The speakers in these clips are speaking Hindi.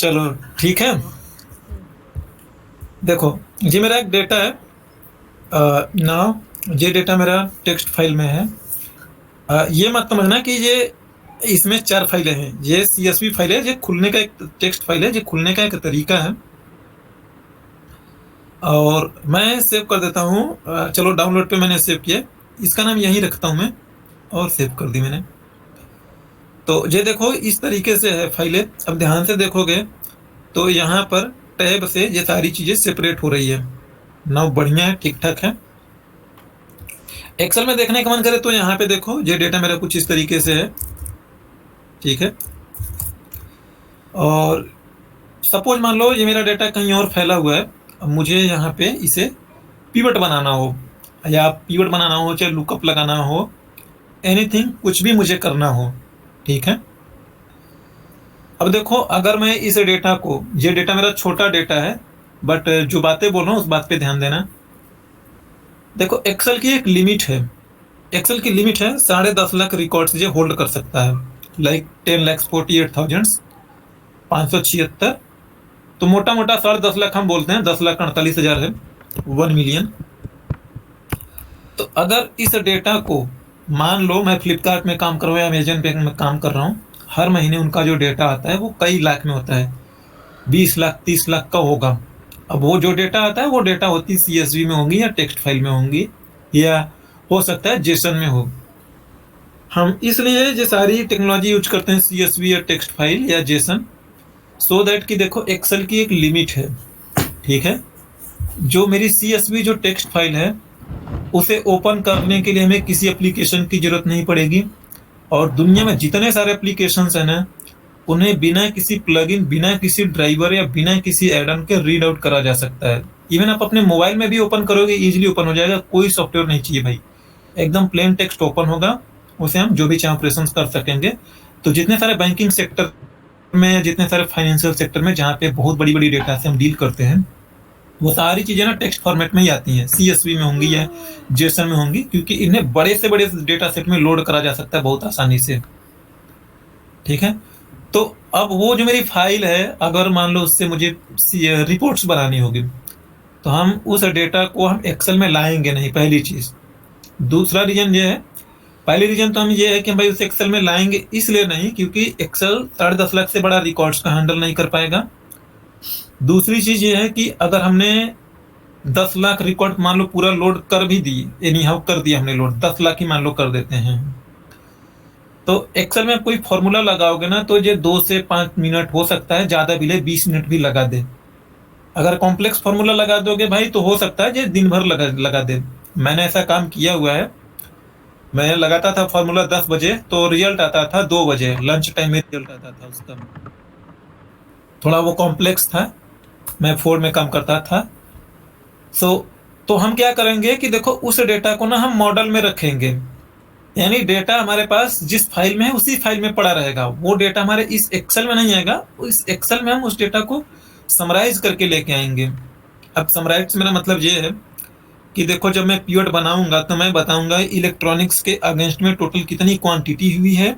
चलो ठीक है। देखो ये मेरा एक डेटा है। नाउ ये डेटा मेरा टेक्स्ट फाइल में है। ये मत समझना कि ये इसमें 4 फाइलें हैं। ये CSV फाइल है। ये खुलने का एक टेक्स्ट फाइल है। ये खुलने का एक तरीका है। और मैं सेव कर देता हूँ। चलो डाउनलोड पे मैंने सेव किया। इसका नाम यहीं रखता हूँ मैं, और सेव कर दी मैंने। तो ये देखो इस तरीके से है फाइलें। अब ध्यान से देखोगे तो यहाँ पर टैब से ये सारी चीज़ें सेपरेट हो रही है। नाउ बढ़िया है, ठीक ठाक है। एक्सेल में देखने का मन करे तो यहाँ पे देखो, ये डेटा मेरा कुछ इस तरीके से है। ठीक है। और सपोज मान लो ये मेरा डेटा कहीं और फैला हुआ है। अब मुझे यहाँ पे इसे पिवट बनाना हो, या पिवट बनाना हो, चाहे लुकअप लगाना हो, एनीथिंग, कुछ भी मुझे करना हो। ठीक है। अब देखो अगर मैं इस डेटा को, ये डेटा मेरा छोटा डेटा है, बट जो बातें बोल रहा हूँ उस बात पे ध्यान देना। देखो एक्सेल की एक लिमिट है। एक्सेल की लिमिट है 10.5 लाख रिकॉर्ड्स ये होल्ड कर सकता है। लाइक 10,48,000 576। तो मोटा मोटा 10.5 लाख हम बोलते हैं, 10,48,000 है, 1 मिलियन। तो अगर इस डेटा को, मान लो मैं फ्लिपकार्ट में काम कर रहा हूँ या अमेजन पे में काम कर रहा हूँ, हर महीने उनका जो डेटा आता है वो कई लाख में होता है, 20 लाख 30 लाख का होगा। अब वो जो डेटा आता है वो डेटा होती CSV में होंगी या टेक्स्ट फाइल में होंगी, या हो सकता है जेसन में हो। हम इसलिए ये सारी टेक्नोलॉजी यूज करते हैं, CSV या टेक्स्ट फाइल या जेसन, सो दैट कि देखो एक्सेल की एक लिमिट है। ठीक है। जो मेरी CSV जो टेक्स्ट फाइल है उसे ओपन करने के लिए हमें किसी एप्लीकेशन की जरूरत नहीं पड़ेगी। और दुनिया में जितने सारे एप्लीकेशंस हैं ना, उन्हें बिना किसी प्लगइन, बिना किसी ड्राइवर या बिना किसी एड ऑन के रीड आउट करा जा सकता है। इवन आप अपने मोबाइल में भी ओपन करोगे, इजीली ओपन हो जाएगा, कोई सॉफ्टवेयर नहीं चाहिए भाई। एकदम प्लेन टेक्स्ट ओपन होगा, उसे हम जो भी चाहे ऑपरेशन कर सकेंगे। तो जितने सारे बैंकिंग सेक्टर में, जितने सारे फाइनेंशियल सेक्टर में जहाँ पे बहुत बड़ी बड़ी डेटा से हम डील करते हैं, वो सारी चीजें ना टेक्स्ट फॉर्मेट में ही आती हैं, CSV में होंगी या जेसन में होंगी, क्योंकि इन्हें बड़े से बड़े डेटा सेट में लोड करा जा सकता है बहुत आसानी से। ठीक है। तो अब वो जो मेरी फाइल है, अगर मान लो उससे मुझे रिपोर्ट्स बनानी होगी, तो हम उस डेटा को हम एक्सेल में लाएंगे नहीं, पहली चीज। दूसरा रीजन ये है, पहली रीजन तो हम ये है कि भाई उसे एक्सेल में लाएंगे इसलिए नहीं क्योंकि एक्सेल 10.5 लाख से बड़ा रिकॉर्ड्स का हैंडल नहीं कर पाएगा। दूसरी चीज ये है कि अगर हमने 10 लाख रिकॉर्ड मान लो पूरा लोड कर भी दिए, एनी हाउ कर दिया हमने लोड, 10 लाख ही मान लो कर देते हैं, तो एक्सेल में आप कोई फॉर्मूला लगाओगे ना तो ये 2 से 5 मिनट हो सकता है, ज्यादा भी ले 20 मिनट भी लगा दे। अगर कॉम्प्लेक्स फॉर्मूला लगा दोगे भाई तो हो सकता है ये दिन भर लगा दे। मैंने ऐसा काम किया हुआ है। मैं लगाता था फॉर्मूला 10 बजे, तो रिजल्ट आता था 2 बजे, लंच टाइम में रिजल्ट आता था उसका। थोड़ा वो कॉम्प्लेक्स था, मैं 4 में काम करता था। तो हम क्या करेंगे कि देखो उस डेटा को ना हम मॉडल में रखेंगे, यानी डेटा हमारे पास जिस फाइल में है उसी फाइल में पड़ा रहेगा। वो डेटा हमारे इस एक्सेल में नहीं आएगा, इस एक्सेल में हम उस डेटा को समराइज करके लेके आएंगे। अब समराइज से मेरा मतलब ये है कि देखो जब मैं पिवट बनाऊंगा तो मैं बताऊंगा इलेक्ट्रॉनिक्स के अगेंस्ट में टोटल कितनी क्वांटिटी हुई है,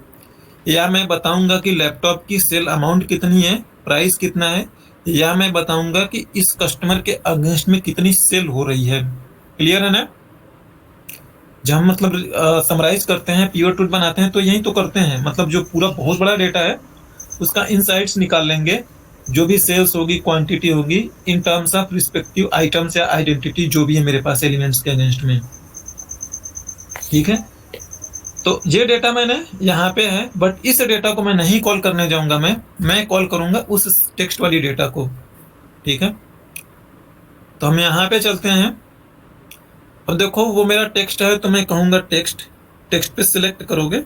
या मैं बताऊंगा कि लैपटॉप की सेल अमाउंट कितनी है, प्राइस कितना है, या मैं बताऊंगा कि इस कस्टमर के अगेंस्ट में कितनी सेल हो रही है। क्लियर है ना? जब हम मतलब समराइज करते हैं, पिवट टूल बनाते हैं, तो यही तो करते हैं। मतलब जो पूरा बहुत बड़ा डेटा है उसका इनसाइट्स निकाल लेंगे, जो भी सेल्स होगी, क्वांटिटी होगी, in terms of respective items या आइडेंटिटी जो भी है मेरे पास एलिमेंट्स के अगेंस्ट में। ठीक है। तो ये डेटा मैंने यहाँ पे है, बट इस डेटा को मैं नहीं कॉल करने जाऊंगा, मैं कॉल करूंगा उस टेक्स्ट वाली डेटा को। ठीक है। तो हम यहाँ पे चलते हैं। अब देखो वो मेरा टेक्स्ट है, तो मैं कहूंगा टेक्स्ट। टेक्स्ट पे सिलेक्ट करोगे,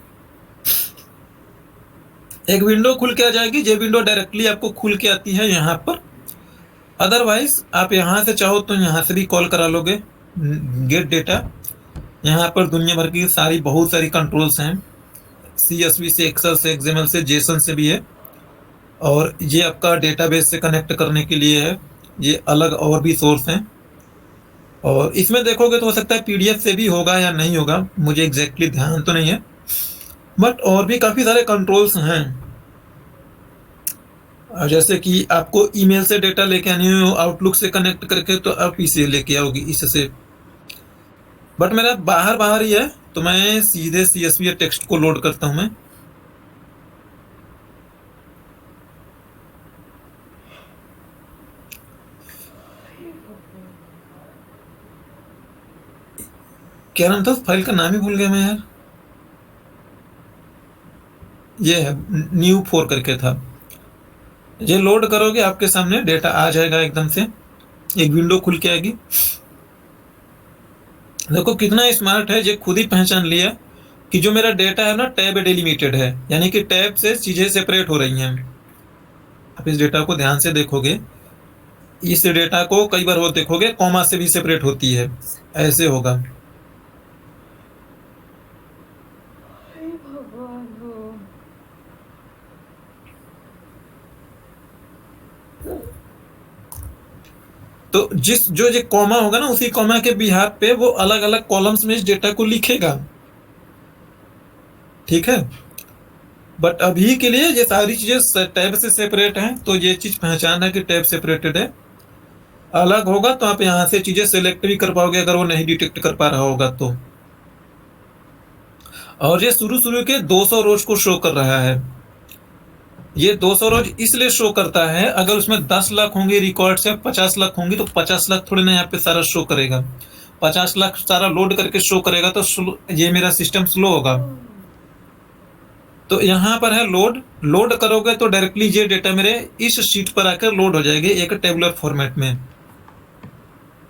एक विंडो खुल के आ जाएगी। ये विंडो डायरेक्टली आपको खुल के आती है यहाँ पर। अदरवाइज आप यहाँ से चाहो तो यहाँ से भी कॉल करा लोगे, गेट डेटा। यहाँ पर दुनिया भर की सारी बहुत सारी कंट्रोल्स हैं, CSV से, एक्सेल से, XML से, जेसन से भी है। और ये आपका डेटाबेस से कनेक्ट करने के लिए है। ये अलग और भी सोर्स हैं। और इसमें देखोगे तो हो सकता है PDF से भी होगा या नहीं होगा, मुझे एग्जैक्टली ध्यान तो नहीं है, बट और भी काफ़ी सारे कंट्रोल्स हैं। जैसे कि आपको ईमेल से डेटा लेके आनी हो आउटलुक से कनेक्ट करके, तो आप इसे लेके आओगी इससे। बट मेरा बाहर बाहर ही है, तो मैं सीधे CSV या टेक्स्ट को लोड करता हूं मैं। क्या नाम था फाइल का, नाम ही भूल गया मैं यार। ये है new4 करके था। ये लोड करोगे आपके सामने डेटा आ जाएगा एकदम से, एक विंडो खुल के आएगी। देखो कितना स्मार्ट है, ये खुद ही पहचान लिया कि जो मेरा डेटा है ना टैब डिलिमिटेड है, यानी कि टैब से चीजें सेपरेट हो रही हैं। आप इस डेटा को ध्यान से देखोगे, इस डेटा को कई बार वो देखोगे कॉमा से भी सेपरेट होती है, ऐसे होगा। तो जो कॉमा होगा ना, उसी कॉमा के बिहाफ पे वो अलग अलग कॉलम्स में इस डेटा को लिखेगा, ठीक है। बट अभी के लिए ये सारी चीजें टैब से सेपरेट हैं, तो ये चीज पहचान है कि टैब सेपरेटेड है। अलग होगा तो आप यहाँ से चीजें सेलेक्ट भी कर पाओगे अगर वो नहीं डिटेक्ट कर पा रहा होगा तो। और ये शुरू के 200 रोज को शो कर रहा है। ये 200 रोज इसलिए शो करता है, अगर उसमें 10 लाख होंगे रिकॉर्ड्स या 50 लाख होंगी तो 50 लाख थोड़ी ना यहाँ पे सारा शो करेगा। 50 लाख सारा लोड करके शो करेगा तो ये मेरा सिस्टम स्लो होगा। तो यहाँ पर है लोड करोगे तो डायरेक्टली ये डेटा मेरे इस शीट पर आकर लोड हो जाएगी एक टेबुलर फॉर्मेट में।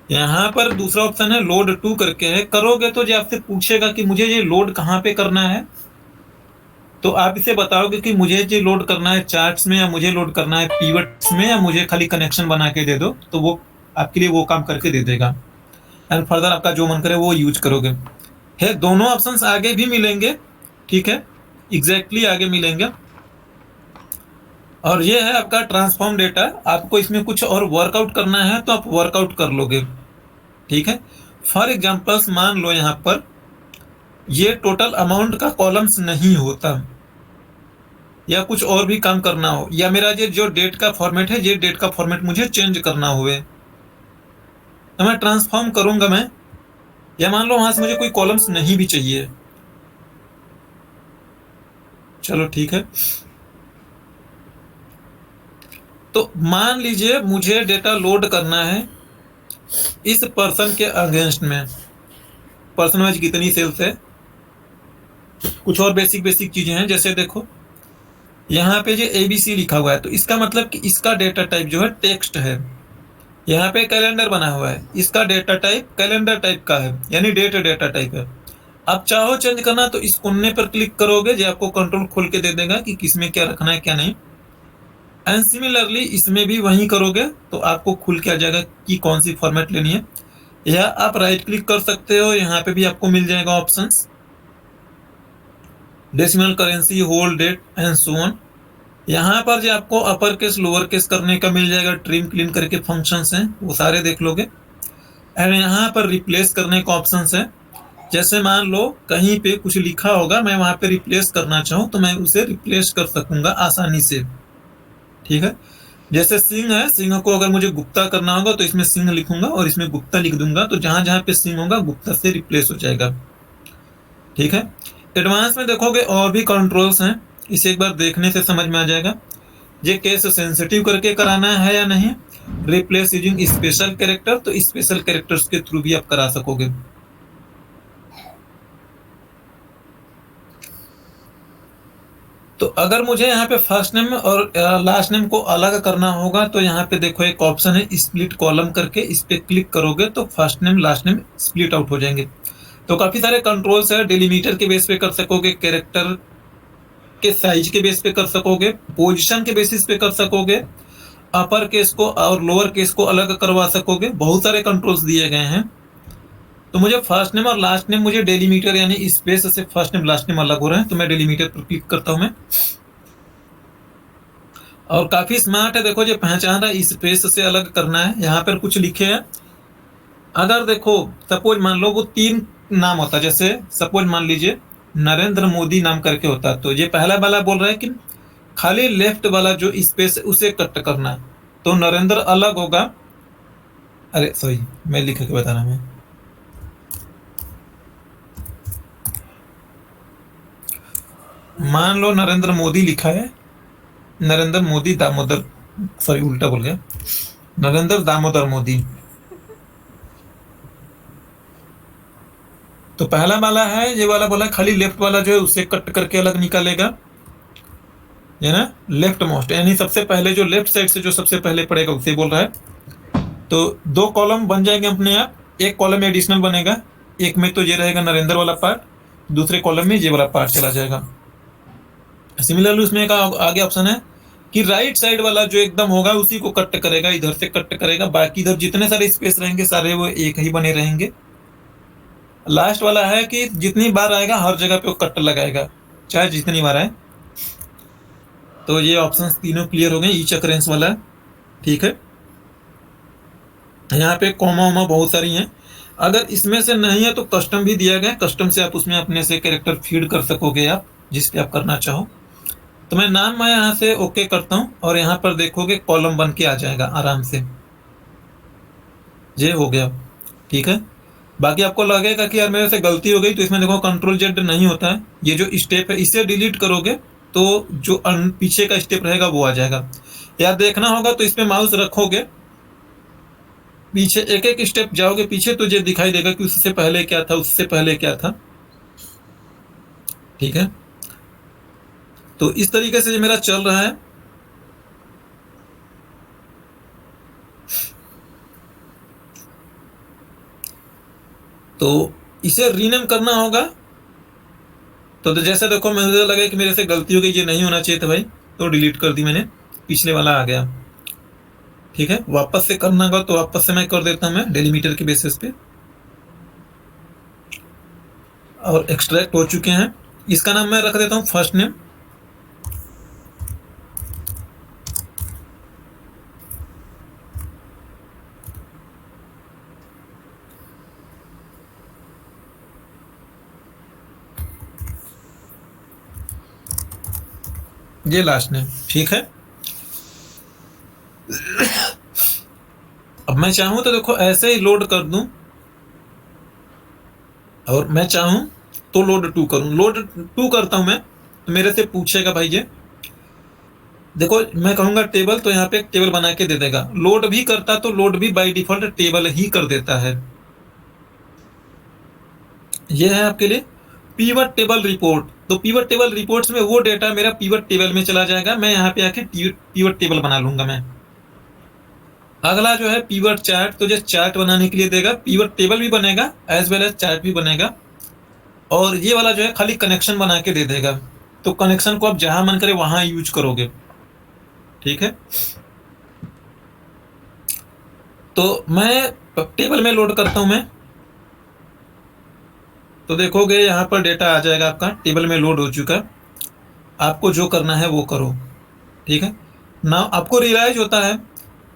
यहाँ पर दूसरा ऑप्शन है लोड टू करके है, करोगे तो ये आपसे पूछेगा कि मुझे ये लोड कहाँ पे करना है। तो आप इसे बताओगे कि मुझे ये लोड करना है चार्ट्स में, या मुझे लोड करना है पीवट्स में, या मुझे खाली कनेक्शन बना के दे दो, तो वो आपके लिए वो काम करके दे देगा। एंड फर्दर आपका जो मन करे वो यूज करोगे। है दोनों ऑप्शंस आगे भी मिलेंगे, ठीक है, एग्जैक्टली आगे मिलेंगे। और ये है आपका ट्रांसफॉर्म डेटा। आपको इसमें कुछ और वर्कआउट करना है तो आप वर्कआउट कर लोगे, ठीक है। फॉर एग्जाम्पल्स मान लो यहाँ पर ये टोटल अमाउंट का कॉलम्स नहीं होता, या कुछ और भी काम करना हो, या मेरा ये जो डेट का फॉर्मेट है ये डेट का फॉर्मेट मुझे चेंज करना हुए, तो मैं ट्रांसफॉर्म करूंगा मैं। या मान लो वहां से मुझे कोई कॉलम्स नहीं भी चाहिए, चलो ठीक है। तो मान लीजिए मुझे डेटा लोड करना है इस पर्सन के अगेंस्ट में। पर्सन वाइज कितनी सेल्स है, कुछ और बेसिक चीजें हैं, जैसे देखो यहाँ पे जो ABC लिखा हुआ है, तो इसका मतलब कि इसका डेटा टाइप जो है टेक्स्ट है। यहाँ पे कैलेंडर बना हुआ है, इसका डेटा टाइप कैलेंडर टाइप का है, यानी डेट डेटा टाइप है। आप चाहो चेंज करना तो इस कोने पर क्लिक करोगे, जो आपको कंट्रोल खोल के दे देगा कि किसमें क्या रखना है क्या नहीं। एंड सिमिलरली इसमें भी वही करोगे तो आपको खुल के आ जाएगा कि कौन सी फॉर्मेट लेनी है। या आप राइट क्लिक कर सकते हो, यहाँ पे भी आपको मिल जाएगा options, decimal currency, whole date and so on. यहाँ पर जो आपको अपर केस लोअर केस करने का मिल जाएगा, ट्रिम क्लीन करके फंक्शंस हैं वो सारे देख लोगे। एंड यहाँ पर रिप्लेस करने का ऑप्शंस है, जैसे मान लो कहीं पे कुछ लिखा होगा, मैं वहां पे रिप्लेस करना चाहूँ तो मैं उसे रिप्लेस कर सकूंगा आसानी से, ठीक है। जैसे सिंह है, सिंह को अगर मुझे गुप्ता करना होगा तो इसमें सिंह लिखूंगा और इसमें गुप्ता लिख दूंगा, तो जहां जहां पे सिंह होगा गुप्ता से रिप्लेस हो जाएगा, ठीक है। एडवांस में देखोगे और भी कंट्रोल्स हैं, इसे एक बार देखने से समझ में आ जाएगा। ये केस सेंसिटिव करके कराना है या नहीं, रिप्लेस यूजिंग स्पेशल कैरेक्टर, तो स्पेशल कैरेक्टर्स के थ्रू भी आप करा सकोगे। तो अगर मुझे यहाँ पे फर्स्ट नेम और लास्ट नेम को अलग करना होगा तो यहाँ पे देखो एक ऑप्शन है स्प्लिट कॉलम करके, इस पे क्लिक करोगे तो first name last name split out हो जाएंगे। तो काफी सारे कंट्रोल्स है, डिलीमीटर के बेस पे कर सकोगे, कैरेक्टर के साइज के बेस पे कर सकोगे, पोजीशन के बेसिस पे कर सकोगे, अपर केस को और लोअर केस को अलग करवा सकोगे, बहुत सारे कंट्रोल्स दिए गए हैं। तो मुझे फर्स्ट नेम और लास्ट नेम मुझे डेलीमीटर यानी स्पेस से फर्स्ट नेम लास्ट नेम अलग हो रहे हैं, तो मैं डेलीमीटर पर क्लिक करता हूं मैं। और काफी स्मार्ट है, देखो ये पहचान रहा है स्पेस से अलग करना है। यहाँ पर कुछ लिखे हैं, अगर देखो सपोज मान लो वो 3 नाम होता, जैसे सपोज मान लीजिए नरेंद्र मोदी नाम करके होता, तो ये पहला वाला बोल रहा है कि खाली लेफ्ट वाला जो स्पेस है उसे कट करना। तो नरेंद्र अलग होगा, अरे सॉरी मैं लिख के बता रहा हूँ। मान लो नरेंद्र मोदी लिखा है, नरेंद्र मोदी दामोदर, सॉरी उल्टा बोल गया, नरेंद्र दामोदर मोदी। तो पहला वाला है, ये वाला बोला खाली लेफ्ट वाला जो है उसे कट करके अलग निकालेगा, है ना, लेफ्ट मोस्ट, यानी सबसे पहले जो लेफ्ट साइड से जो सबसे पहले पड़ेगा उसे बोल रहा है। तो 2 कॉलम बन जाएंगे अपने आप, एक कॉलम एडिशनल बनेगा, एक में तो ये रहेगा नरेंद्र वाला पार्ट, दूसरे कॉलम में ये वाला पार्ट चला जाएगा। सिमिलरली उसमें एक आगे ऑप्शन है कि राइट साइड वाला जो एकदम होगा उसी को कट करेगा, इधर से कट करेगा, बाकी इधर जितने सारे स्पेस रहेंगे सारे वो एक ही बने रहेंगे। लास्ट वाला है कि जितनी बार आएगा हर जगह पे वो कट लगाएगा, चाहे जितनी बार आए। तो ये ऑप्शंस तीनों क्लियर हो गए, ईच अकरेंस वाला, ठीक है। यहाँ पे कॉमा वॉमा बहुत सारी हैं, अगर इसमें से नहीं है तो कस्टम भी दिया गया, कस्टम से आप उसमें अपने से कैरेक्टर फीड कर सकोगे आप, जिस पे आप करना चाहो। तो मैं यहाँ से ओके करता हूँ और यहाँ पर देखोगे कॉलम बन के आ जाएगा आराम से, ये हो गया, ठीक है। बाकी आपको लगेगा कि यार मेरे से गलती हो गई, तो इसमें देखो कंट्रोल जेड नहीं होता है, ये जो स्टेप है इसे डिलीट करोगे तो जो पीछे का स्टेप रहेगा वो आ जाएगा। यार देखना होगा तो इस पे माउस रखोगे, पीछे एक एक स्टेप जाओगे पीछे तो ये दिखाई देगा कि उससे पहले क्या था, उससे पहले क्या था, ठीक है। तो इस तरीके से ये मेरा चल रहा है। तो इसे रीनेम करना होगा। तो जैसे देखो मुझे लगा कि मेरे से गलती हो गई, ये नहीं होना चाहिए था भाई, तो डिलीट कर दी मैंने, पिछले वाला आ गया, ठीक है। वापस से करना होगा तो वापस से मैं कर देता हूं, मैं डेलीमीटर के बेसिस पे, और एक्सट्रैक्ट हो चुके हैं। इसका नाम मैं रख देता हूं फर्स्ट नेम, ये लास्ट नेम, ठीक है। अब मैं चाहूं तो देखो ऐसे ही लोड कर दूं, और मैं चाहूं तो लोड 2 करूं, लोड 2 करता हूं मैं, तो मेरे से पूछेगा भाई ये देखो, मैं कहूंगा टेबल तो यहाँ पे एक टेबल बना के दे देगा। लोड भी करता तो लोड भी बाय डिफॉल्ट टेबल ही कर देता है। ये है आपके लिए पीवट टेबल रिपोर्ट। तो पीवट टेबल रिपोर्ट्स में वो डेटा मेरा पीवट टेबल में चला जाएगा, मैं यहाँ पे आके पीवट टेबल बना लूंगा मैं। अगला जो है पीवट चार्ट, तो जो चार्ट बनाने के लिए देगा, पीवट टेबल भी बनेगा एज वेल एज चार्ट भी बनेगा। और ये वाला जो है खाली कनेक्शन बना के दे देगा, तो कनेक्शन को आप जहां मन करे वहां यूज करोगे, ठीक है। तो मैं टेबल में लोड करता हूं मैं, तो देखोगे यहाँ पर डेटा आ जाएगा आपका टेबल में लोड हो चुका। आपको जो करना है वो करो, ठीक है ना। आपको रियलाइज होता है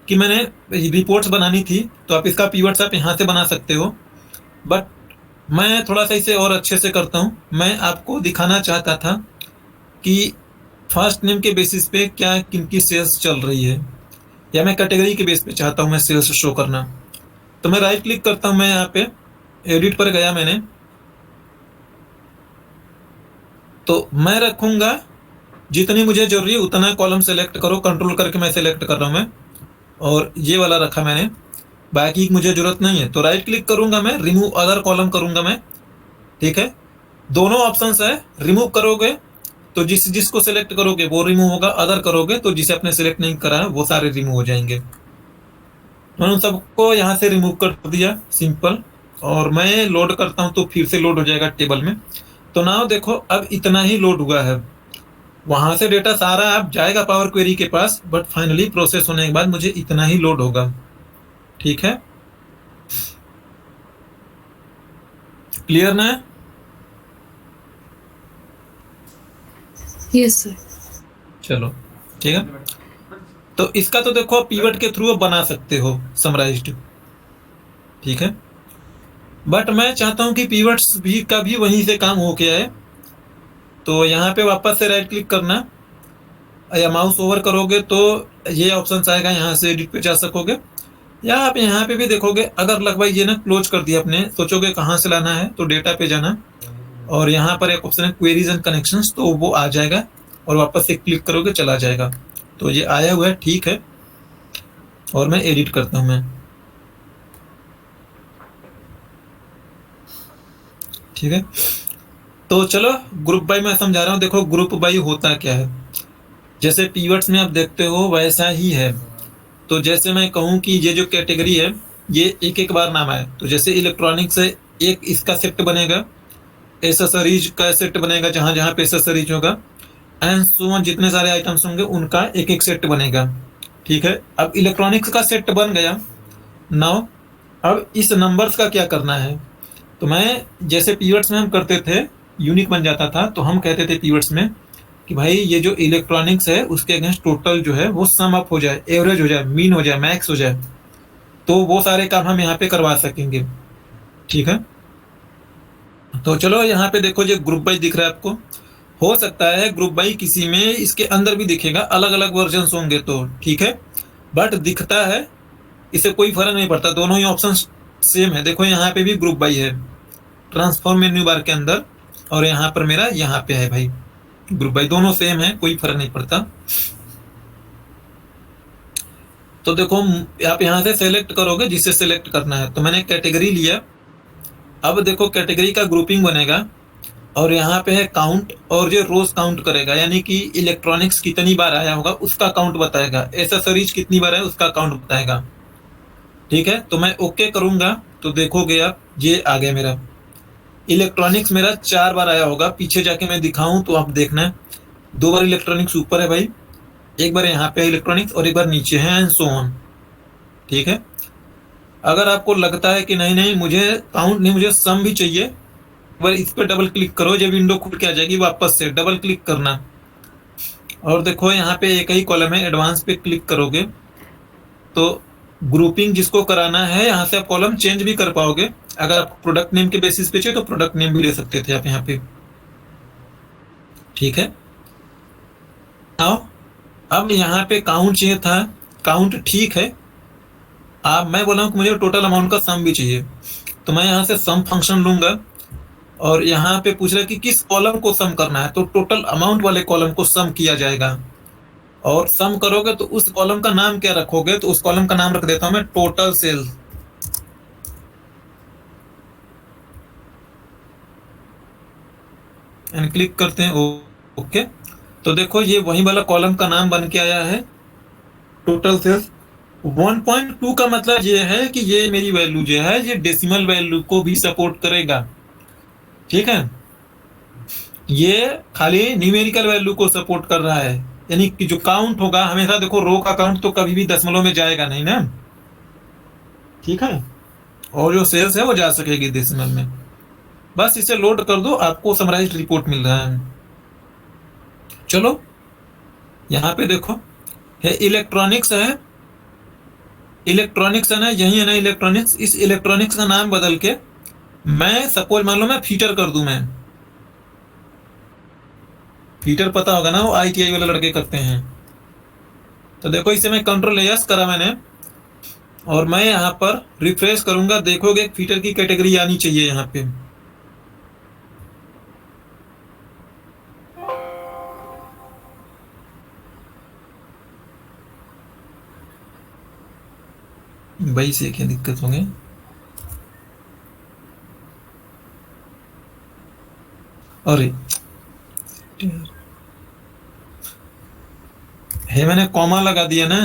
कि मैंने रिपोर्ट्स बनानी थी, तो आप इसका पीवर्ड्स आप यहाँ से बना सकते हो, बट मैं थोड़ा सा इसे और अच्छे से करता हूँ। मैं आपको दिखाना चाहता था कि फर्स्ट नेम के बेसिस पे क्या किनकी सेल्स चल रही है, या मैं कैटेगरी के बेस पे चाहता हूँ मैं सेल्स शो करना। तो मैं राइट क्लिक करता हूँ, मैं यहाँ पे एडिट पर गया मैंने, तो मैं रखूंगा जितनी मुझे जरूरी है उतना कॉलम सेलेक्ट करो, कंट्रोल करके मैं सेलेक्ट कर रहा हूँ मैं, और ये वाला रखा मैंने, बाकी मुझे जरूरत नहीं है। तो राइट क्लिक करूंगा मैं, रिमूव अदर कॉलम करूंगा मैं, ठीक है। दोनों ऑप्शंस है, रिमूव करोगे तो जिसको सेलेक्ट करोगे वो रिमूव होगा, अदर करोगे तो जिसे आपने सेलेक्ट नहीं करा है वो सारे रिमूव हो जाएंगे। मैंने उन सबको यहाँ से रिमूव कर दिया, सिंपल। और मैं लोड करता हूँ तो फिर से लोड हो जाएगा टेबल में। तो नाउ देखो अब इतना ही लोड हुआ है, वहां से डेटा सारा अब जाएगा पावर क्वेरी के पास, बट फाइनली प्रोसेस होने के बाद मुझे इतना ही लोड होगा, ठीक है। क्लियर ना? Yes sir. चलो ठीक है। तो इसका तो देखो पीवट के थ्रू बना सकते हो समराइज्ड, ठीक है। बट मैं चाहता हूं कि पीवट्स भी का भी वहीं से काम हो गया है। तो यहाँ पे वापस से राइट क्लिक करना, या माउस ओवर करोगे तो ये ऑप्शन आएगा, यहाँ से एडिट पे जा सकोगे। या आप यहाँ पे भी देखोगे, अगर लग भाई ये ना क्लोज कर दिया आपने, सोचोगे कहाँ से लाना है, तो डेटा पे जाना और यहाँ पर एक ऑप्शन है क्वेरीज एंड कनेक्शंस, तो वो आ जाएगा और वापस से क्लिक करोगे चला जाएगा। तो ये आया हुआ है, ठीक है। और मैं एडिट करता हूँ मैं, ठीक है। तो चलो ग्रुप बाई मैं समझा रहा हूँ। देखो ग्रुप बाई होता क्या है, जैसे पीवर्ड्स में आप देखते हो वैसा ही है। तो जैसे मैं कहूँ कि ये जो कैटेगरी है ये एक एक बार नाम आए, तो जैसे इलेक्ट्रॉनिक्स है, एक इसका सेट बनेगा, एसेसरीज का सेट बनेगा जहां जहां पे एसेसरीज होगा, एंड सो ऑन, जितने सारे आइटम्स होंगे उनका एक एक सेट बनेगा, ठीक है। अब इलेक्ट्रॉनिक्स का सेट बन गया। नाउ अब इस नंबर्स का क्या करना है, तो मैं जैसे पीवर्ड्स में हम करते थे यूनिक बन जाता था, तो हम कहते थे पीवर्ड्स में कि भाई ये जो इलेक्ट्रॉनिक्स है उसके अगेंस्ट टोटल जो है वो सम अप हो जाए, एवरेज हो जाए, मीन हो जाए, मैक्स हो जाए, तो वो सारे काम हम यहाँ पे करवा सकेंगे, ठीक है। तो चलो यहाँ पे देखो, जो ग्रुप बाई दिख रहा है आपको, हो सकता है ग्रुप बाई किसी में इसके अंदर भी दिखेगा, अलग अलग वर्जन होंगे तो ठीक है, बट दिखता है, इसे कोई फर्क नहीं पड़ता, दोनों ही ऑप्शन सेम है। देखो यहाँ पे भी ग्रुप बाई है ट्रांसफॉर्म मेन्यू बार के अंदर, और यहाँ पर मेरा यहाँ पे है भाई ग्रुप बाई, दोनों सेम है, कोई फर्क नहीं पड़ता। तो देखो आप यहाँ से सेलेक्ट करोगे जिसे सेलेक्ट करना है, तो मैंने कैटेगरी लिया। अब देखो कैटेगरी का ग्रुपिंग बनेगा और यहाँ पे है काउंट, और जो रोज काउंट करेगा, यानी कि इलेक्ट्रॉनिक्स कितनी बार आया होगा उसका काउंट बताएगा, एसेसरीज कितनी बार है उसका काउंट बताएगा, ठीक है। तो मैं ओके करूंगा तो देखोगे आप ये आ गया मेरा इलेक्ट्रॉनिक्स, मेरा 4 बार आया होगा। पीछे जाके मैं दिखाऊं तो आप देखना, 2 बार इलेक्ट्रॉनिक्स ऊपर है भाई, एक बार यहाँ पे इलेक्ट्रॉनिक्स और एक बार नीचे है, एंड सो ऑन, ठीक है। अगर आपको लगता है कि नहीं नहीं मुझे काउंट नहीं, मुझे सम भी चाहिए, पर इस पर डबल क्लिक करो, जब विंडो खुल के आ जाएगी वापस से डबल क्लिक करना, और देखो यहाँ पे एक ही कॉलम है, एडवांस पे क्लिक करोगे तो ग्रुपिंग जिसको कराना है यहाँ से आप कॉलम चेंज भी कर पाओगे। अगर आप प्रोडक्ट नेम के बेसिस पे चाहिए तो प्रोडक्ट नेम भी ले सकते थे आप यहाँ पे, ठीक है। आओ अब यहाँ पे काउंट चाहिए था, काउंट ठीक है। अब मैं बोला हूँ कि मुझे टोटल अमाउंट का सम भी चाहिए, तो मैं यहाँ से सम फंक्शन लूंगा, और यहाँ पे पूछ रहा है कि किस कॉलम को सम करना है, तो टोटल अमाउंट वाले कॉलम को सम किया जाएगा। और सम करोगे तो उस कॉलम का नाम क्या रखोगे, तो उस कॉलम का नाम रख देता हूं मैं टोटल सेल्स, एंड क्लिक करते हैं ओके। तो देखो ये वही वाला कॉलम का नाम बन के आया है टोटल सेल्स। 1.2 का मतलब ये है कि ये मेरी वैल्यू जो है ये डेसिमल वैल्यू को भी सपोर्ट करेगा, ठीक है। ये खाली न्यूमेरिकल वैल्यू को सपोर्ट कर रहा है, यानी कि जो काउंट होगा हमेशा, देखो रो का काउंट तो कभी भी दशमलव में जाएगा नहीं ना, ठीक है, और जो सेल्स है वो जा सकेगी डेसिमल में। बस इसे लोड कर दो, आपको समराइज्ड रिपोर्ट मिल रहा है। चलो यहाँ पे देखो है इलेक्ट्रॉनिक्स है, इलेक्ट्रॉनिक्स है ना, यही है ना इलेक्ट्रॉनिक्स। इस इलेक्ट्रॉनिक्स का नाम बदल के मैं सपोज मान लो मैं फीटर कर दूं, मैं फीटर पता होगा ना, वो ITI वाले लड़के करते हैं। तो देखो इसे मैं कंट्रोल एस करा मैंने, और मैं यहाँ पर रिफ्रेश करूंगा, देखोगे फीटर की कैटेगरी आनी चाहिए यहाँ पे। भाई से क्या दिक्कत होंगे, अरे है मैंने कॉमा लगा दिया ना,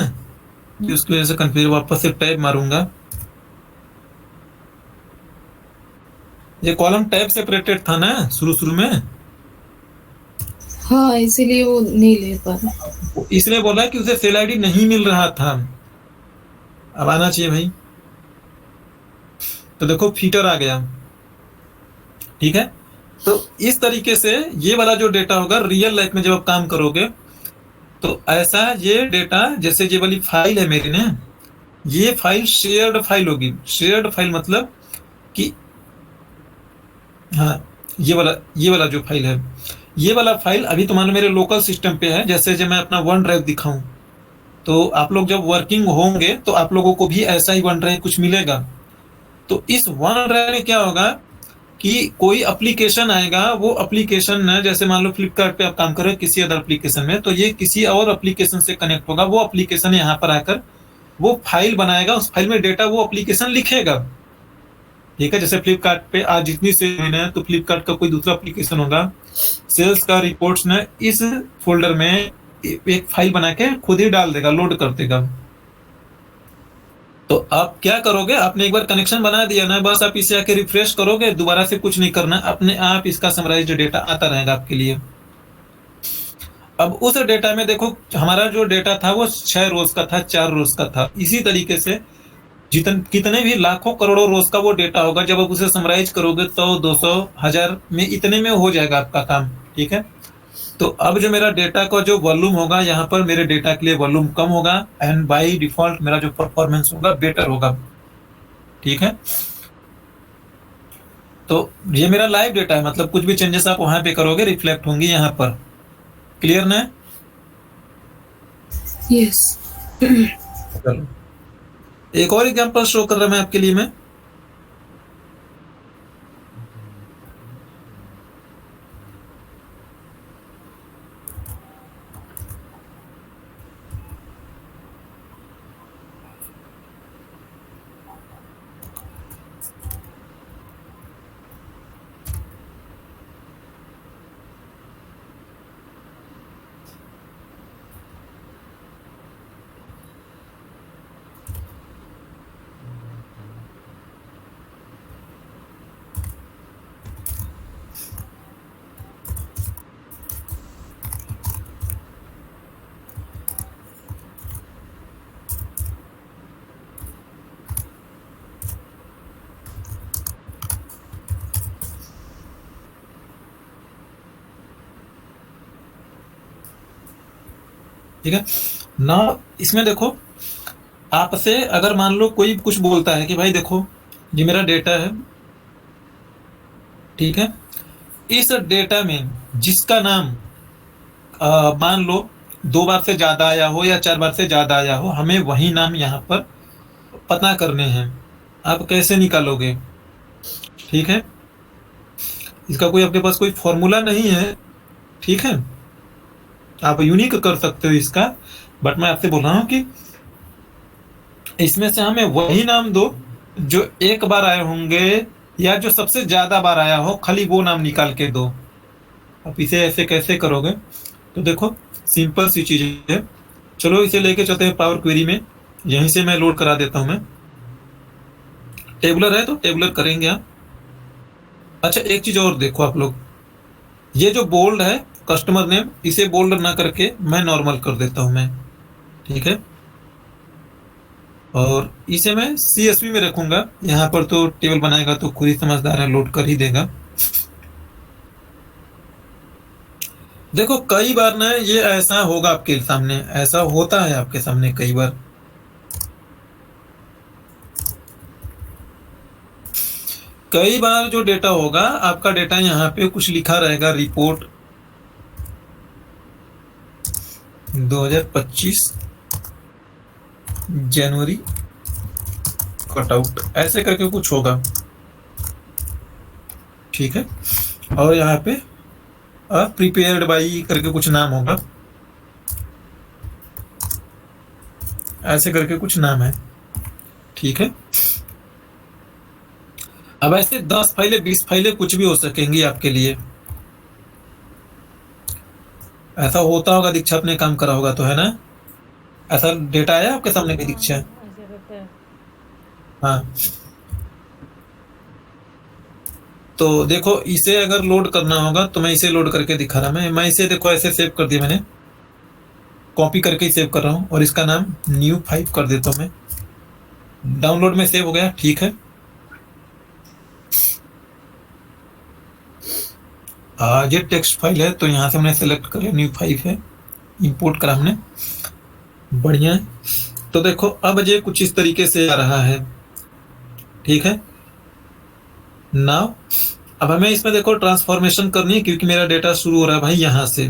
कि उसकी वजह से कन्फ्यूज, वापस से टैब मारूंगा। ये कॉलम टैब सेपरेटेड था ना शुरू शुरू में, हाँ इसीलिए वो नहीं ले पा रहा। इसलिए बोला कि उसे सेल आईडी नहीं मिल रहा था, अब आना चाहिए भाई। तो देखो फीटर आ गया, ठीक है। तो इस तरीके से ये वाला जो डेटा होगा रियल लाइफ में जब आप काम करोगे तो ऐसा ये डेटा, जैसे ये वाली फाइल है मेरी ना, ये फाइल शेयर्ड फाइल होगी। शेयर्ड फाइल मतलब कि हाँ ये वाला जो फाइल है ये वाला फाइल अभी तो मान लो मेरे लोकल सिस्टम पे है। जैसे जब मैं अपना वन ड्राइव दिखाऊं, तो आप लोग जब वर्किंग होंगे तो आप लोगों को भी ऐसा ही वन ड्राइव कुछ मिलेगा। तो इस वन ड्राइव में क्या होगा कि कोई एप्लीकेशन आएगा, वो एप्लीकेशन न, जैसे मान लो फ्लिपकार्ट पे आप काम कर रहे हो किसी अदर एप्लीकेशन में, तो ये किसी और एप्लीकेशन से कनेक्ट होगा। वो एप्लीकेशन यहाँ पर आकर वो फाइल बनाएगा, उस फाइल में डेटा वो एप्लीकेशन लिखेगा। ठीक है, जैसे फ्लिपकार्ट पे आज जितनी सेल है तो फ्लिपकार्ट का कोई दूसरा एप्लीकेशन होगा, सेल्स का रिपोर्ट्स ने इस फोल्डर में एक फाइल बना के खुद ही डाल देगा, लोड कर देगा। तो आप क्या करोगे, आपने एक बार कनेक्शन बना दिया ना, बस आप इसे आके रिफ्रेश करोगे, दोबारा से कुछ नहीं करना, अपने आप इसका समराइज्ड डेटा आता रहेगा आपके लिए। अब उस डेटा में देखो, हमारा जो डेटा था वो 6 रोज का था, 4 रोज का था। इसी तरीके से कितने भी लाखों करोड़ों रोज का वो डेटा होगा, जब आप उसे समराइज करोगे 100, 200, 1000 में, इतने में हो जाएगा आपका काम। ठीक है, तो अब जो मेरा डेटा का जो वॉल्यूम होगा, यहाँ पर मेरे डेटा के लिए वॉल्यूम कम होगा, एंड बाय डिफॉल्ट मेरा जो परफॉर्मेंस होगा बेटर होगा। ठीक है, तो ये मेरा लाइव डेटा है, मतलब कुछ भी चेंजेस आप वहां पे करोगे रिफ्लेक्ट होंगी यहाँ पर। क्लियर ना? यस। चलो, एक और एग्जांपल शो कर रहा मैं आपके लिए मैं। ठीक है ना, इसमें देखो, आपसे अगर मान लो कोई कुछ बोलता है कि भाई देखो ये मेरा डेटा है, ठीक है, इस डेटा में जिसका नाम मान लो 2 बार से ज्यादा आया हो या 4 बार से ज्यादा आया हो, हमें वही नाम यहाँ पर पता करने हैं। आप कैसे निकालोगे? ठीक है, इसका कोई आपके पास कोई फॉर्मूला नहीं है। ठीक है, आप यूनिक कर सकते हो इसका, बट मैं आपसे बोल रहा हूं कि इसमें से हमें वही नाम दो जो एक बार आए होंगे, या जो सबसे ज्यादा बार आया हो, खाली वो नाम निकाल के दो। आप इसे ऐसे कैसे करोगे? तो देखो, सिंपल सी चीज है। चलो इसे लेके चलते हैं पावर क्वेरी में, यहीं से मैं लोड करा देता हूं। मैं टेबुलर है तो टेबुलर करेंगे आप। अच्छा, एक चीज और देखो आप लोग, ये जो बोल्ड है कस्टमर नेम, इसे बोल्ड ना करके मैं नॉर्मल कर देता हूं मैं। ठीक है, और इसे मैं CSV में रखूंगा। यहाँ पर तो टेबल बनाएगा तो खुद ही समझदार है, लोड कर ही देगा। देखो कई बार ना ये ऐसा होगा आपके सामने, ऐसा होता है आपके सामने कई बार। कई बार जो डेटा होगा, आपका डेटा यहाँ पे कुछ लिखा रहेगा, रिपोर्ट 2025 जनवरी कटआउट, ऐसे करके कुछ होगा। ठीक है, और यहाँ पे प्रिपेयर्ड बाई करके कुछ नाम होगा, ऐसे करके कुछ नाम है। ठीक है, अब ऐसे 10 फाइलें 20 फाइलें कुछ भी हो सकेंगी आपके लिए। ऐसा होता होगा, दीक्षा आपने काम करा होगा तो, है ना? ऐसा डेटा आया आपके सामने भी दीक्षा? ऐसे होता है। हाँ, तो देखो इसे अगर लोड करना होगा तो मैं इसे लोड करके दिखा रहा। मैं इसे देखो ऐसे सेव कर दिया मैंने, कॉपी करके ही सेव कर रहा हूँ, और इसका नाम new5 कर देता हूँ मैं। डाउनलोड में सेव हो गया। ठीक है, ये टेक्स्ट फाइल है तो यहाँ से हमने सेलेक्ट कर लिया, new5 है, इंपोर्ट करा हमने, बढ़िया है। तो देखो अब ये कुछ इस तरीके से आ रहा है। ठीक है, नाउ अब हमें इसमें देखो ट्रांसफॉर्मेशन करनी है, क्योंकि मेरा डेटा शुरू हो रहा है भाई यहाँ से।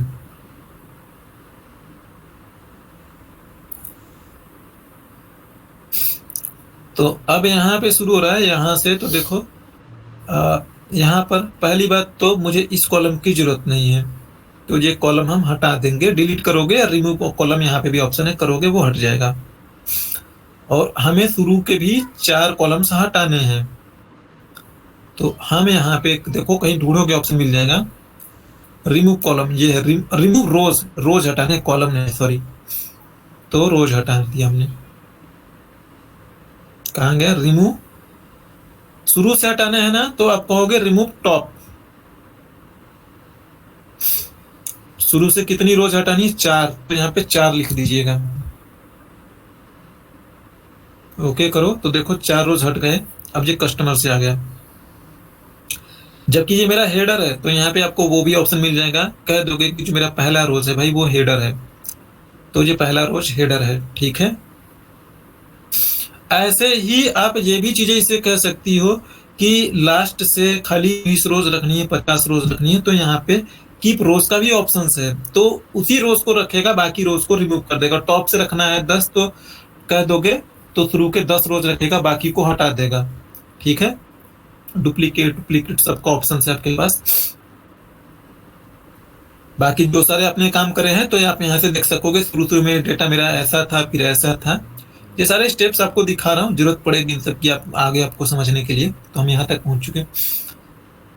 तो अब यहाँ पे शुरू हो रहा है यहाँ से। तो देखो यहाँ पर पहली बात तो मुझे इस कॉलम की जरूरत नहीं है, तो ये कॉलम हम हटा देंगे। डिलीट करोगे या रिमूव कॉलम, यहाँ पे भी ऑप्शन है, करोगे वो हट जाएगा। और हमें शुरू के भी 4 कॉलम्स हटाने हैं। तो हम यहाँ पे देखो कहीं ढूंढोगे ऑप्शन मिल जाएगा रिमूव कॉलम, ये है रिमूव रोज। रोज हटाने, कॉलम नहीं, सॉरी। तो रोज हटा दिया हमने। कहाँ गया रिमूव? शुरू से हटाना है ना, तो आप कहोगे रिमूव टॉप। शुरू से कितनी रोज हटानी है? 4। तो यहाँ पे 4 लिख दीजिएगा। ओके करो तो देखो 4 रोज हट गए। अब ये कस्टमर से आ गया, जबकि ये मेरा हेडर है। तो यहाँ पे आपको वो भी ऑप्शन मिल जाएगा, कह दोगे कि जो मेरा पहला रोज है भाई वो हेडर है, तो ये पहला रोज हेडर है। ठीक है, ऐसे ही आप ये भी चीजें इसे कह सकती हो कि लास्ट से खाली 20 रोज रखनी है, 50 रोज रखनी है। तो यहाँ पे कीप रोज का भी ऑप्शन है, तो उसी रोज को रखेगा, बाकी रोज को रिमूव कर देगा। टॉप से रखना है 10 तो कह दोगे तो शुरू के 10 रोज रखेगा, बाकी को हटा देगा। ठीक है, डुप्लीकेट सबका ऑप्शन है आपके पास। बाकी जो सारे आपने काम करे हैं तो आप यहाँ से देख सकोगे शुरू में डेटा मेरा ऐसा था, फिर ऐसा था। ये सारे स्टेप्स आपको दिखा रहा हूँ, जरूरत पड़ेगी इन सब की आप आगे आपको समझने के लिए। तो हम यहाँ तक पहुंच चुके।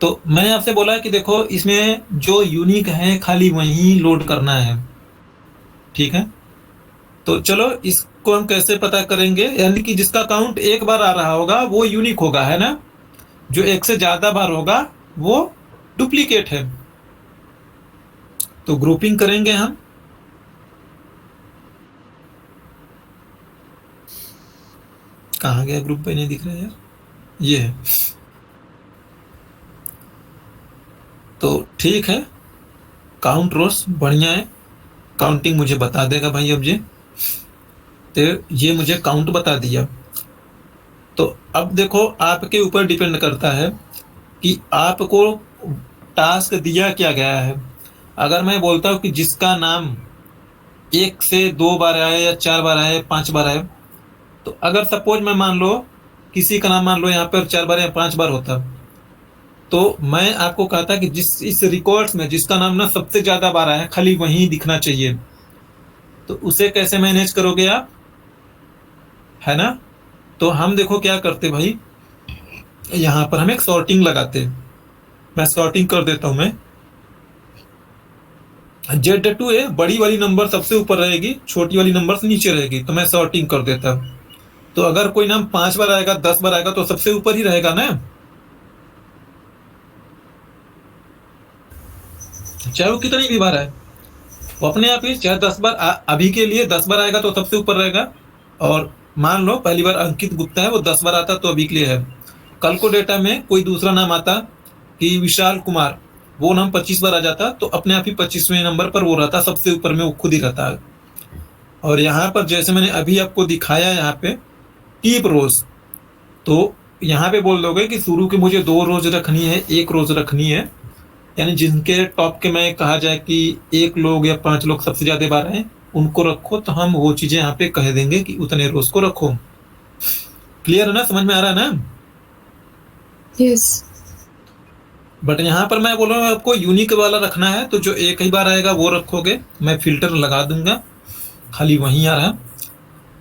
तो मैंने आपसे बोला कि देखो इसमें जो यूनिक है खाली वही लोड करना है। ठीक है, तो चलो इसको हम कैसे पता करेंगे, यानी कि जिसका काउंट एक बार आ रहा होगा वो यूनिक होगा, है ना। जो एक से ज्यादा बार होगा वो डुप्लीकेट है। तो ग्रुपिंग करेंगे हम। कहाँ गया ग्रुप पे, नहीं दिख रहा यार, ये है। तो ठीक है, काउंट रोज बढ़िया है, काउंटिंग मुझे बता देगा भाई। अब ये मुझे काउंट बता दिया। तो अब देखो आपके ऊपर डिपेंड करता है कि आपको टास्क दिया क्या गया है। अगर मैं बोलता हूँ कि जिसका नाम 1 से 2 बार आए या 4 बार आए, 5 बार आए, तो अगर सपोज मैं मान लो किसी का नाम मान लो यहाँ पर 4 बार या 5 बार होता, तो मैं आपको कहता कि जिस इस रिकॉर्ड्स में जिसका नाम ना सबसे ज्यादा बार आया खाली वही दिखना चाहिए। तो उसे कैसे मैनेज करोगे आप, है ना। तो हम देखो क्या करते भाई, यहाँ पर हम एक सॉर्टिंग लगाते। मैं सॉर्टिंग कर देता हूं। मैं Z2A बड़ी वाली नंबर सबसे ऊपर रहेगी, छोटी वाली नंबर नीचे रहेगी। तो मैं सॉर्टिंग कर देता। तो अगर कोई नाम 5 बार आएगा, 10 बार आएगा, तो सबसे ऊपर ही रहेगा ना, चाहे वो कितनी भी बार आए, वो अपने आप ही। चाहे 10 बार अभी के लिए 10 बार आएगा तो सबसे ऊपर रहेगा। और मान लो पहली बार अंकित गुप्ता है, वो 10 बार आता तो अभी के लिए है। कल को डेटा में कोई दूसरा नाम आता कि विशाल कुमार, वो नाम 25 बार आ जाता, तो अपने आप ही 25वें नंबर पर वो रहता, सबसे ऊपर में वो खुद ही रहता है। और यहाँ पर जैसे मैंने अभी आपको दिखाया, यहाँ पे कीप रोज, तो यहाँ पे बोल दोगे कि शुरू के मुझे 2 रोज रखनी है, 1 रोज रखनी है, यानी जिनके टॉप के में कहा जाए कि 1 लोग या 5 लोग सबसे ज्यादा बार आए उनको रखो। तो हम वो चीजें यहाँ पे कह देंगे कि उतने रोज को रखो। क्लियर है ना, समझ में आ रहा है ना। यस। बट यहाँ पर मैं बोल रहा हूँ आपको यूनिक वाला रखना है, तो जो एक ही बार आएगा वो रखोगे। मैं फिल्टर लगा दूंगा, खाली वहीं आ रहा।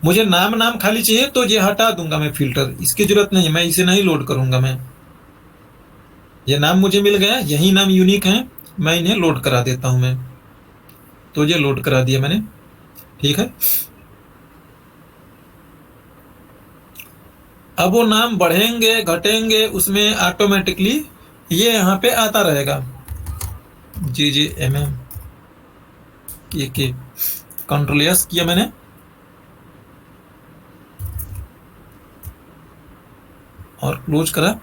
मुझे नाम खाली चाहिए तो ये हटा दूंगा मैं फिल्टर, इसकी जरूरत नहीं, मैं इसे नहीं लोड करूंगा। मैं ये नाम मुझे मिल गया, यही नाम यूनिक है, मैं इन्हें लोड करा देता हूं मैं। तो ये लोड करा दिया मैंने। ठीक है, अब वो नाम बढ़ेंगे घटेंगे उसमें ऑटोमेटिकली ये यहाँ पे आता रहेगा। GGMM के कंट्रोल एस किया मैंने, और क्लोज करा।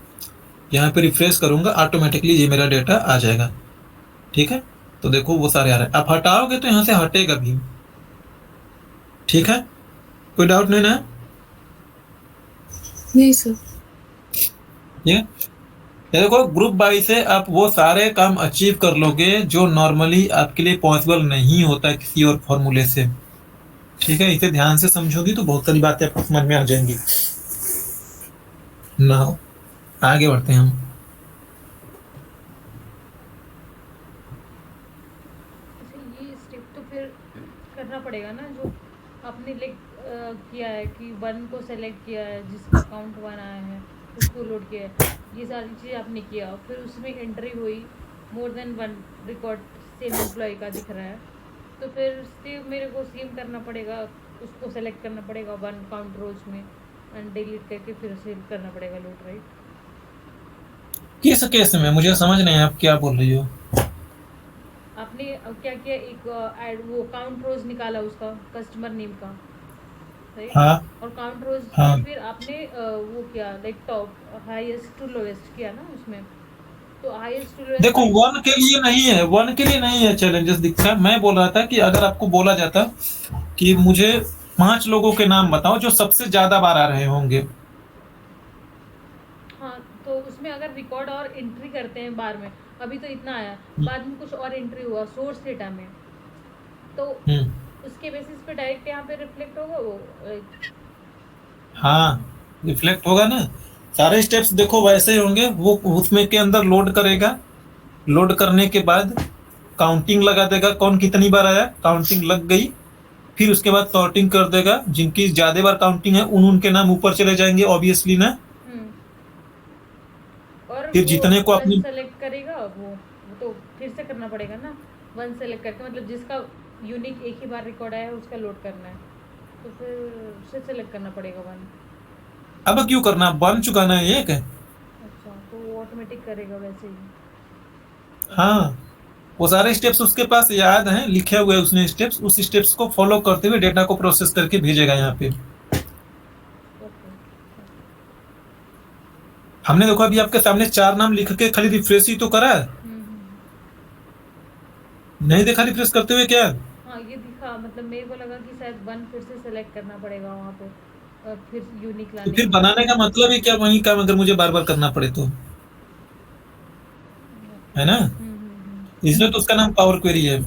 यहाँ पे रिफ्रेश करूंगा, ऑटोमेटिकली ये मेरा डेटा आ जाएगा। ठीक है, तो देखो वो सारे आ रहे हैं। आप हटाओगे तो यहाँ से हटेगा भी। ठीक है, कोई डाउट नहीं ना। नहीं सर। ये ये देखो ग्रुप बाई से आप वो सारे काम अचीव कर लोगे जो नॉर्मली आपके लिए पॉसिबल नहीं होता किसी और फॉर्मूले से। ठीक है, इसे ध्यान से समझोगी तो बहुत सारी बातें आपको समझ में आ जाएंगी। ना आगे बढ़ते हैं हम। अच्छा, ये स्टेप तो फिर करना पड़ेगा ना, जो आपने लाइक किया है कि वन को सेलेक्ट किया है, जिसका अकाउंट वन आया है उसको लोड किया है, ये सारी चीज़ें आपने किया, फिर उसमें एंट्री हुई more than one record same employ का दिख रहा है, तो फिर सेव मेरे को सेम करना पड़ेगा, उसको सेलेक्ट करना पड़ेगा वन काउंट रोज में एंड डिलीट करके फिर सेव करना पड़ेगा लोड, राइट? किस केस में मुझे समझ नहीं है आप क्या बोल रही हो। आपने क्या किया, एक ऐड वो काउंट रोज निकाला उसका कस्टमर नेम का, राइट? हाँ और काउंट रोज हाँ में फिर आपने वो किया like top highest to lowest किया ना उसमें, तो हाईएस्ट टू लोएस्ट देखो वन के लिए नहीं है, वन के लिए नहीं है चैलेंजेस दिखता है। मैं बोल रहा था कि अगर आपको बोला जाता कि मुझे 5 लोगों के नाम बताओ जो सबसे ज्यादा बार आ रहे होंगे। हाँ, तो उसमें अगर रिकॉर्ड और एंट्री करते हैं बार में, अभी तो इतना आया, बाद में कुछ और एंट्री हुआ सोर्स डेटा में, तो हम्म, उसके बेसिस पे डायरेक्ट यहाँ पे रिफ्लेक्ट होगा वो हाँ रिफ्लेक्ट होगा ना। सारे स्टेप्स देखो वैसे ही होंगे, वो उसमें के अंदर लोड करेगा। लोड करने के बाद काउंटिंग लगा देगा कौन कितनी बार आया, काउंटिंग लग गई। फिर उसके बाद सॉर्टिंग कर देगा, जिनकी ज्यादा बार काउंटिंग है उनके नाम ऊपर चले जाएंगे ऑब्वियसली ना। और फिर वो जितने को वन अपनी सेलेक्ट करेगा, वो तो फिर से करना पड़ेगा ना, वन सेलेक्ट करके मतलब जिसका यूनिक एक ही बार रिकॉर्ड आया है उसका लोड करना है, तो फिर सेलेक्ट करना पड़ेगा वन। अब क्यों करना, बन चुका ना एक। अच्छा, तो वो ऑटोमेटिक करेगा वैसे ही। हाँ, वो सारे स्टेप्स उसके पास याद हैं, लिखे हुए हैं उसने स्टेप्स, उस स्टेप्स को फॉलो करते हुए डेटा को प्रोसेस करके भेजेगा यहाँ पे। ओके। हमने देखो अभी आपके सामने 4 नाम लिख के खाली रिफ्रेश ही तो करा है। नहीं देखा रिफ्रेश करते हुए क्या। हाँ, ये दिखा, मतलब मेरे को लगा कि शायद वन फिर से सेलेक्ट करना पड़ेगा वहाँ पे, फिर यूनिक तो लाने फिर के लिए। बनाने का मतलब ही क्या, वही काम अगर मुझे बार बार करना पड़े तो, है ना। इसलिए तो उसका नाम पावर क्वेरी है।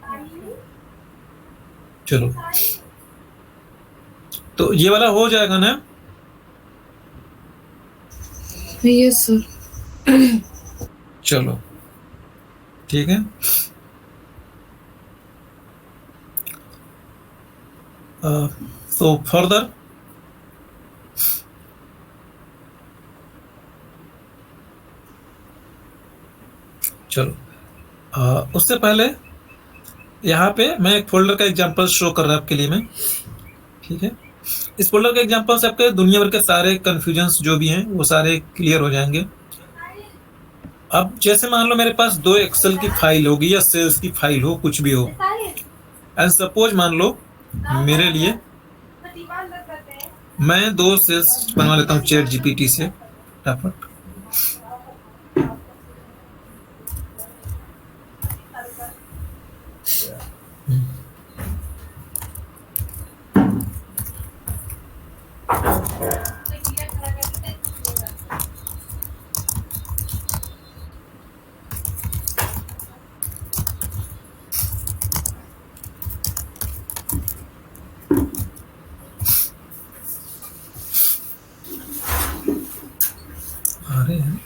अच्छा। चलो, तो ये वाला हो जाएगा ना। Yes, sir. चलो ठीक है। सो फर्दर, चलो उससे पहले यहाँ पे मैं एक फोल्डर का एग्जांपल शो कर रहा हूँ आपके लिए मैं। ठीक है, इस फोल्डर के एग्जांपल से आपके दुनिया भर के सारे कंफ्यूजन्स जो भी हैं वो सारे क्लियर हो जाएंगे। अब जैसे मान लो मेरे पास 2 एक्सेल की फाइल होगी या सेल्स की फाइल हो, कुछ भी हो, एंड सपोज मान लो मेरे लिए मैं 2 सेल्स बनवा लेता हूँ चैट जीपीटी से फटाफट। आ रहे हैं।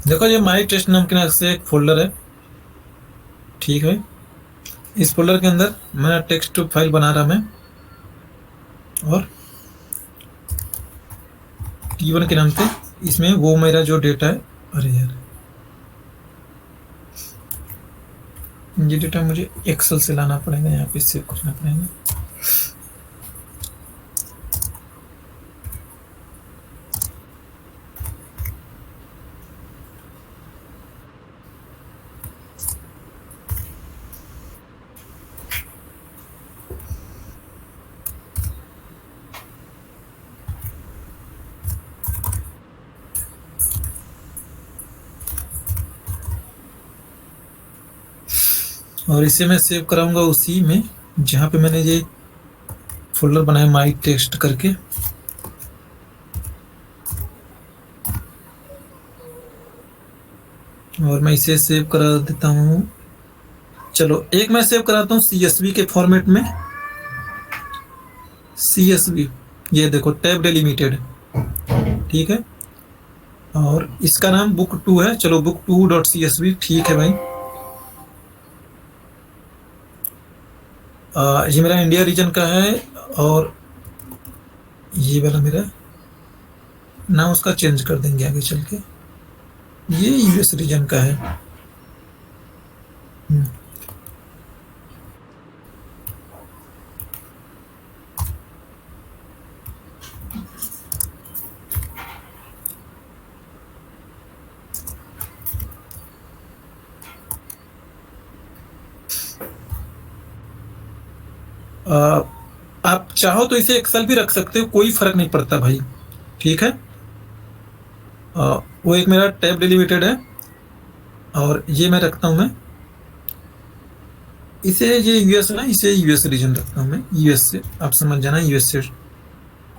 देखो ये माई टेस्ट नाम के से एक फोल्डर है, ठीक है। इस फोल्डर के अंदर मैं टेक्स्ट फाइल बना रहा मैं, और T1 के नाम से इसमें वो मेरा जो डेटा है, अरे यार ये डेटा मुझे एक्सेल से लाना पड़ेगा, यहाँ पे सेव करना पड़ेगा। और इसे मैं सेव कराऊंगा उसी में जहाँ पे मैंने ये फोल्डर बनाया माई टेक्स्ट करके। और मैं इसे सेव करा देता हूँ। चलो एक मैं सेव कराता हूँ CSV के फॉर्मेट में। CSV ये देखो टैब डिलिमिटेड, ठीक है। और इसका नाम book2 है। चलो book2.csv, ठीक है भाई। ये मेरा इंडिया रीजन का है, और ये वाला मेरा नाम उसका चेंज कर देंगे आगे चल के, ये US रीजन का है। आप चाहो तो इसे एक्सेल भी रख सकते हो, कोई फर्क नहीं पड़ता भाई, ठीक है। वो एक मेरा टैब डिलिमिटेड है, और ये मैं रखता हूं मैं इसे, ये US ना, इसे US रीजन रखता हूं मैं, US से आप समझ जाना, US से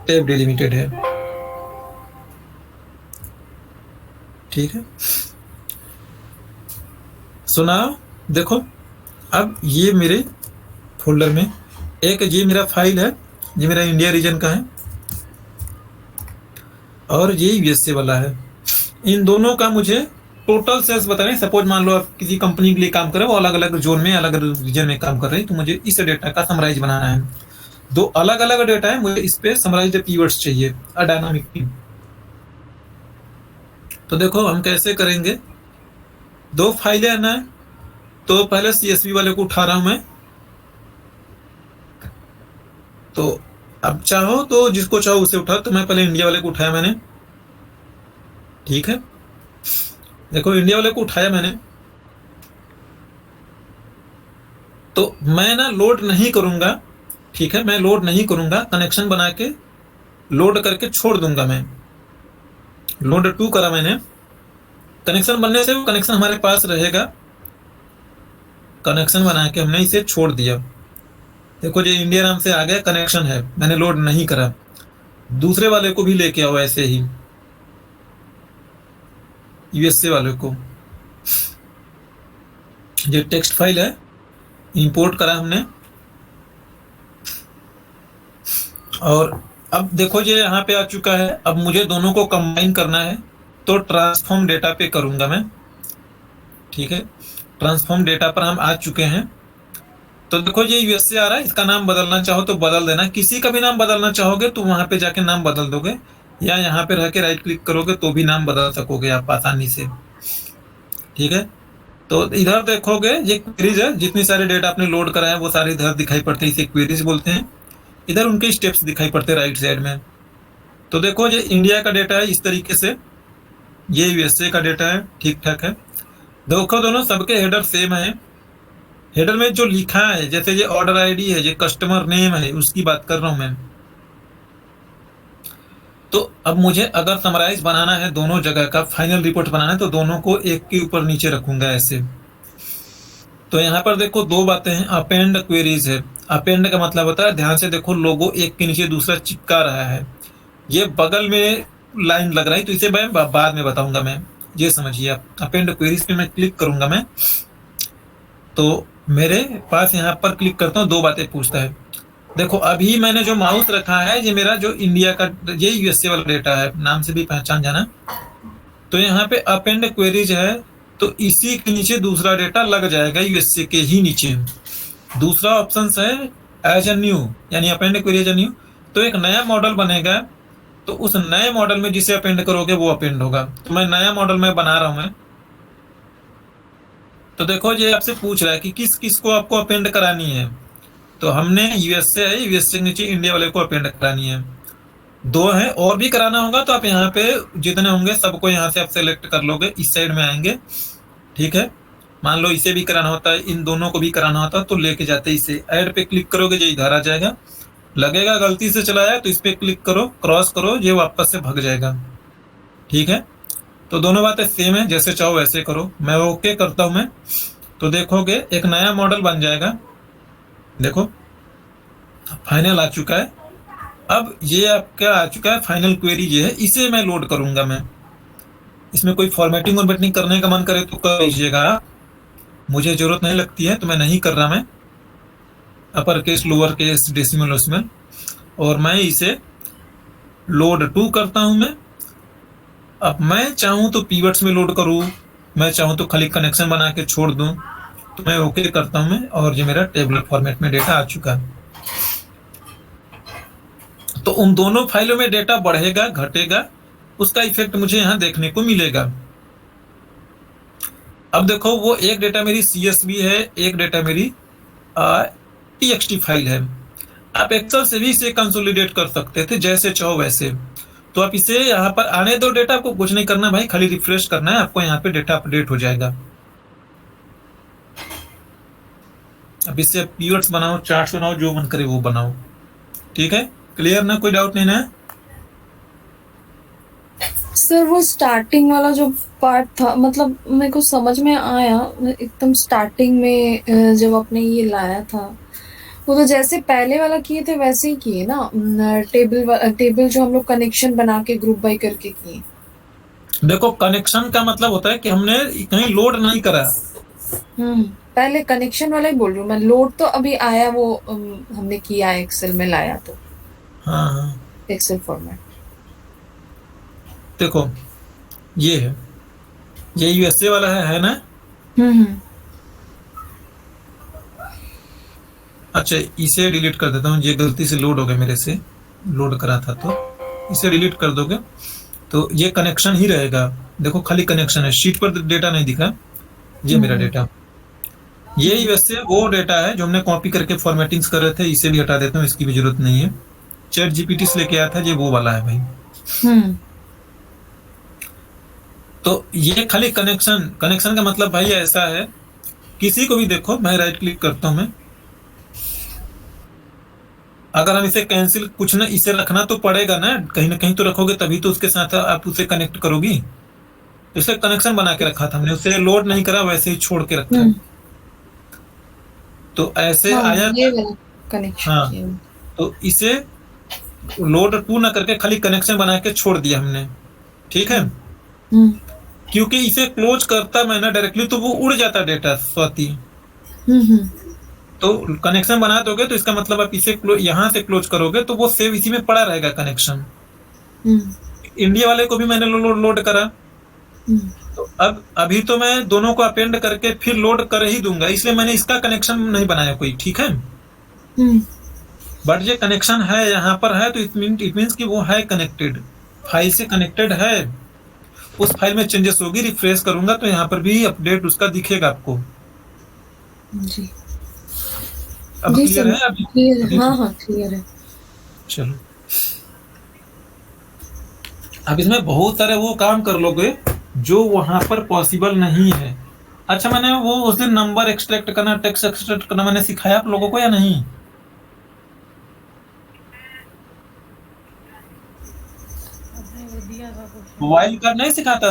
टैब डिलिमिटेड है, ठीक है। सुना, देखो अब ये मेरे फोल्डर में एक ये मेरा फाइल है, ये मेरा इंडिया रीजन का है, और ये USA वाला है। इन दोनों का मुझे टोटल सेल्स बताना है। सपोज मान लो आप किसी कंपनी के लिए काम कर रहे हो, अलग अलग जोन में अलग अलग रीजन में काम कर रहे हैं, तो मुझे इस डेटा का समराइज बनाना है। दो अलग अलग डेटा है, मुझे इस पे समराइज कीवर्ड्स चाहिए, डायनामिक की। तो देखो हम कैसे करेंगे, दो फाइलें आना है। तो पहले CSV वाले को उठा रहा हूं मैं। तो अब चाहो तो जिसको चाहो उसे उठा, तो मैं पहले इंडिया वाले को उठाया मैंने, ठीक है। देखो इंडिया वाले को उठाया मैंने, तो मैं ना लोड नहीं करूंगा, ठीक है, मैं लोड नहीं करूंगा, कनेक्शन बना के लोड करके छोड़ दूंगा मैं। लोड 2 करा मैंने, कनेक्शन बनने से वो कनेक्शन हमारे पास रहेगा, कनेक्शन बना के हमने इसे छोड़ दिया। देखो ये इंडिया नाम से आ गया, कनेक्शन है, मैंने लोड नहीं करा। दूसरे वाले को भी लेके आओ ऐसे ही, USA वाले को। ये टेक्स्ट फाइल है, इंपोर्ट करा हमने। और अब देखो ये यहाँ पे आ चुका है। अब मुझे दोनों को कंबाइन करना है, तो ट्रांसफॉर्म डेटा पे करूंगा मैं, ठीक है। ट्रांसफॉर्म डेटा पर हम आ चुके हैं। तो देखो ये US से आ रहा है, इसका नाम बदलना चाहो तो बदल देना। किसी का भी नाम बदलना चाहोगे तो वहां पे जाके नाम बदल दोगे, या यहाँ पे रह के राइट क्लिक करोगे तो भी नाम बदल सकोगे आप आसानी से, ठीक है। तो इधर देखोगे ये क्वेरीज है, जितनी सारे डेटा आपने लोड करा है वो सारे इधर दिखाई पड़ते हैं, इसे क्वेरीज बोलते हैं। इधर उनके स्टेप्स दिखाई पड़ते हैं राइट साइड में। तो देखो ये इंडिया का डेटा है इस तरीके से, ये USA का डेटा है, ठीक ठाक है। देखो दोनों सबके हेडर सेम है। हेडर में जो लिखा है, जैसे ये ऑर्डर ID है, ये कस्टमर नेम है, उसकी बात कर रहा हूं मैं। तो अब मुझे अगर समराइज बनाना है दोनों जगह का, फाइनल रिपोर्ट बनाना है, तो दोनों को एक के ऊपर नीचे रखूंगा ऐसे। तो यहाँ पर देखो दो बातें हैं, अपेंड क्वेरीज है। अपेंड का मतलब होता है, ध्यान से देखो, लोगो एक के नीचे दूसरा चिपका रहा है, ये बगल में लाइन लग रहा है, तो इसे मैं बाद में बताऊंगा मैं, ये समझिए आप। अपेंड क्वेरीज पे मैं क्लिक करूंगा मैं, तो मेरे पास यहाँ पर क्लिक करता हूँ, दो बातें पूछता है। देखो अभी मैंने जो माउस रखा है, ये मेरा जो इंडिया का, ये USA वाला डेटा है, नाम से भी पहचान जाना। तो यहाँ पे अपेंड क्वेरीज है, तो इसी के नीचे दूसरा डेटा लग जाएगा यूएसए के ही नीचे। दूसरा ऑप्शन है एज ए न्यू, यानी append query as a new. तो एक नया मॉडल बनेगा, तो उस नए मॉडल में जिसे अपेंड करोगे वो अपेंड होगा। तो मैं नया मॉडल में बना रहा हूं मैं। तो देखो ये आपसे पूछ रहा है कि किस किस को आपको अपेंड करानी है। तो हमने यूएसए है, यूएसए के नीचे इंडिया वाले को अपेंड करानी है। दो है और भी कराना होगा, तो आप यहाँ पे जितने होंगे सबको यहाँ से आप सेलेक्ट कर लोगे, इस साइड में आएंगे। ठीक है, मान लो इसे भी कराना होता है, इन दोनों को भी कराना होता है, तो लेके जाते इसे ऐड पे क्लिक करोगे, ये इधर आ जाएगा। लगेगा गलती से चला है तो इस पे क्लिक करो, क्रॉस करो, ये वापस से भाग जाएगा। ठीक है, तो दोनों बातें सेम है, जैसे चाहो वैसे करो। मैं ओके करता हूं मैं, तो देखोगे एक नया मॉडल बन जाएगा। देखो फाइनल आ चुका है। अब ये आपका आ चुका है फाइनल क्वेरी, ये है, इसे मैं लोड करूंगा। मैं इसमें कोई फॉर्मेटिंग और बेटिंग करने का मन करे तो कर लीजिएगा, मुझे जरूरत नहीं लगती है तो मैं नहीं कर रहा। मैं upper case, lower case, decimal वोसिमल, और मैं इसे लोड टू करता हूं मैं। अब मैं चाहूं तो पीवट्स में लोड करूं, मैं चाहूं तो खाली कनेक्शन बना के छोड़ दूं। तो मैं ओके करता हूं मैं, और ये मेरा टेबल फॉर्मेट में डेटा आ चुका है। तो उन दोनों फाइलों में डेटा बढ़ेगा घटेगा, उसका इफेक्ट मुझे यहाँ देखने को मिलेगा। अब देखो वो एक डेटा मेरी CSV है, एक डेटा मेरी TXT फाइल है। आप एक्सेल से भी इसे कंसोलिडेट कर सकते थे, जैसे चाहो वैसे। तो आप इसे यहाँ पर आने दो डेटा, आपको कुछ नहीं करना भाई, खाली रिफ्रेश करना है, आपको यहाँ पे डेटा अपडेट हो जाएगा। अब इससे पीवर्ड्स बनाओ, चार्ट्स बनाओ, जो मन करे वो बनाओ। ठीक है, क्लियर ना, कोई डाउट नहीं ना? सर वो स्टार्टिंग वाला जो पार्ट था, मतलब मेरे को समझ में आया एकदम स्टार्टिंग में, जब आपने ये लाया था, वो तो जैसे पहले वाला किए थे वैसे ही किए ना। टेबल जो हम लोग कनेक्शन बना के ग्रुप बाय करके किए। देखो कनेक्शन का मतलब होता है कि हमने कहीं लोड नहीं करा। पहले कनेक्शन वाला ही बोल रही हूँ मैं। लोड तो अभी आया, वो हमने किया एक्सेल में लाया, तो हाँ हाँ, एक्सेल फॉर्मेट। देखो ये है, ये यूएसए वाला है ना? अच्छा, इसे डिलीट कर देता हूँ, ये गलती से लोड हो गया मेरे से, लोड करा था, तो इसे डिलीट कर दोगे तो ये कनेक्शन ही रहेगा। देखो खाली कनेक्शन है, शीट पर डेटा नहीं दिखा, ये मेरा डेटा। ये यूएसए वो डेटा है जो हमने कॉपी करके फॉर्मेटिंग्स कर रहे थे, इसे भी हटा देता हूँ, इसकी भी जरूरत नहीं है। चैट जीपीटी से लेके आया था, ये वो वाला है भाई। तो ये खाली कनेक्शन, कनेक्शन का मतलब भाई ऐसा है, किसी को भी देखो, मैं राइट क्लिक करता हूं मैं, अगर हम इसे कैंसिल, कुछ ना इसे रखना तो पड़ेगा ना कहीं तो रखोगे, तभी तो उसके साथ आप उसे कनेक्ट करोगी। इसे कनेक्शन बना के रखा था हमने, उसे लोड नहीं करा, वैसे ही छोड़ के रखा है। तो ऐसे आया कनेक्शन। हाँ, तो इसे लोड टू ना करके खाली कनेक्शन बना के छोड़ दिया हमने। ठीक है, क्योंकि इसे क्लोज करता मैं ना डायरेक्टली, तो वो उड़ जाता डेटा स्वाति। तो कनेक्शन बना दोगे तो इसका मतलब आप इसे यहाँ से क्लोज करोगे तो वो सेव इसी में पड़ा रहेगा कनेक्शन। इंडिया वाले को भी मैंने लोड करा, तो अब अभी तो मैं दोनों को अपेंड करके फिर लोड कर ही दूंगा, इसलिए मैंने इसका कनेक्शन नहीं बनाया कोई। ठीक है, बट ये कनेक्शन है यहाँ पर है, तो इट मीन्स कि वो है कनेक्टेड, फाइल से कनेक्टेड है। उस फाइल में चेंजेस होगी, रिफ्रेश करूंगा तो यहाँ पर भी अपडेट उसका दिखेगा आपको जी। अब जी क्लियर है? अभी क्लियर है, हाँ क्लियर है। चलो, अब इसमें बहुत सारे वो काम कर लोगे जो वहां पर पॉसिबल नहीं है। अच्छा, मैंने वो उस दिन नंबर एक्सट्रैक्ट करना, टेक्स्ट एक्सट्रैक्ट करना मैंने सिखाया आप लोगों को या नहीं? मोबाइल का नहीं सिखाता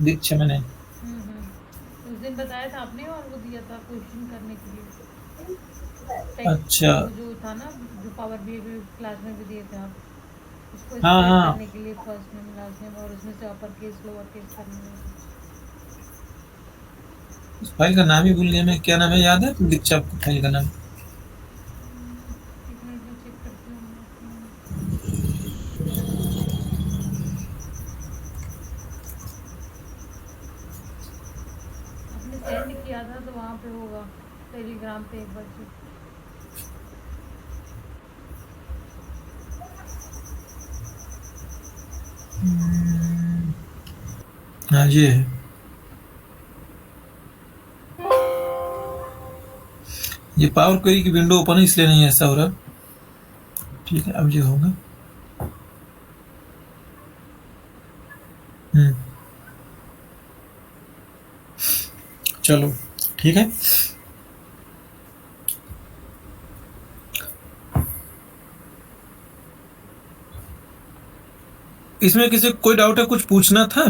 दीक्षा मैंने? उस दिन बताया था आपने, और वो दिया था क्वेश्चन करने के लिए। अच्छा, जो था ना, जो पावर बीआई क्लास में भी दिए थे आप, उसको हाँ करने के लिए फर्स्ट नेम लास्ट नेम, और उसमें से अपर केस लोअर केस करने में। उस फाइल का नाम ही भूल गया मैं, क्या नाम है, याद है दीक्षा आपको फाइल का नाम? सेंड किया था तो वहाँ पे होगा टेलीग्राम पे एक बार से। हाँ ये है। ये पावर क्वेरी की विंडो ओपन है इसलिए नहीं ऐसा हो रहा। ठीक है अब ये होगा। चलो ठीक है। इसमें किसी को कोई डाउट है, कुछ पूछना था?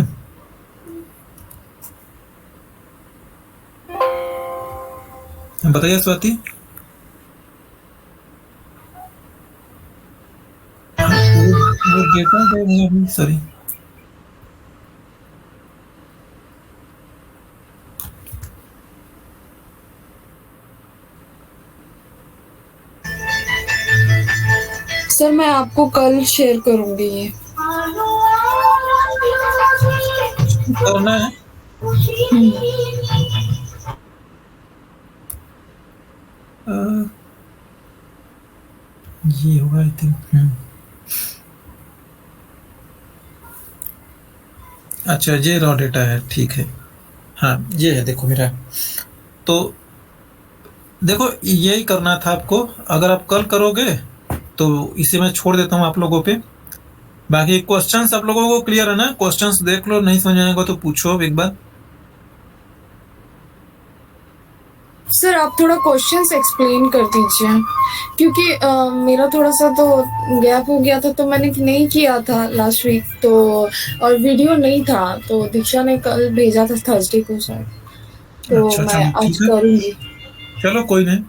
बताइए स्वाति। वो डेटा तो सॉरी सर मैं आपको कल शेयर करूंगी ये। करना है। ये होगा आई थिंक। अच्छा ये रॉ डेटा है, ठीक है। हाँ ये है, देखो मेरा। तो देखो यही करना था आपको। अगर आप कल करोगे तो इसे मैं छोड़ देता हूँ आप लोगों पे। बाकी क्वेश्चंस आप लोगों को क्लियर है ना? क्वेश्चंस देख लो, नहीं समझ आएगा तो पूछो एक बार। सर आप थोड़ा क्वेश्चंस एक्सप्लेन कर दीजिए, क्योंकि मेरा थोड़ा सा तो गैप हो गया था, तो मैंने नहीं किया था लास्ट वीक तो, और वीडियो नहीं था तो दीक्षा ने कल भेजा था थर्सडे को शायद, तो अच्छा मैं चलो आज ठीक है, करूंगी। चलो कोई नहीं।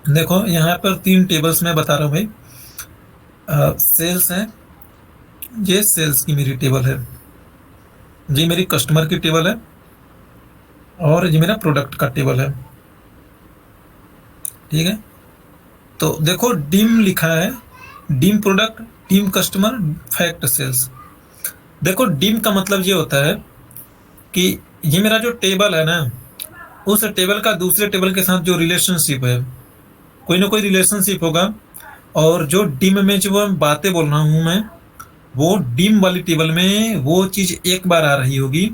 देखो यहाँ पर 3 टेबल्स मैं बता रहा हूँ भाई। सेल्स है, ये सेल्स की मेरी टेबल है, ये मेरी कस्टमर की टेबल है, और ये मेरा प्रोडक्ट का टेबल है। ठीक है। तो देखो डिम लिखा है, dim product, dim customer, fact sales. देखो डिम का मतलब ये होता है कि ये मेरा जो टेबल है ना, उस टेबल का दूसरे टेबल के साथ जो रिलेशनशिप है, कोई ना कोई रिलेशनशिप होगा। और जो डिम में जो बातें बोल रहा हूँ मैं, वो डिम वाली टेबल में वो चीज़ एक बार आ रही होगी।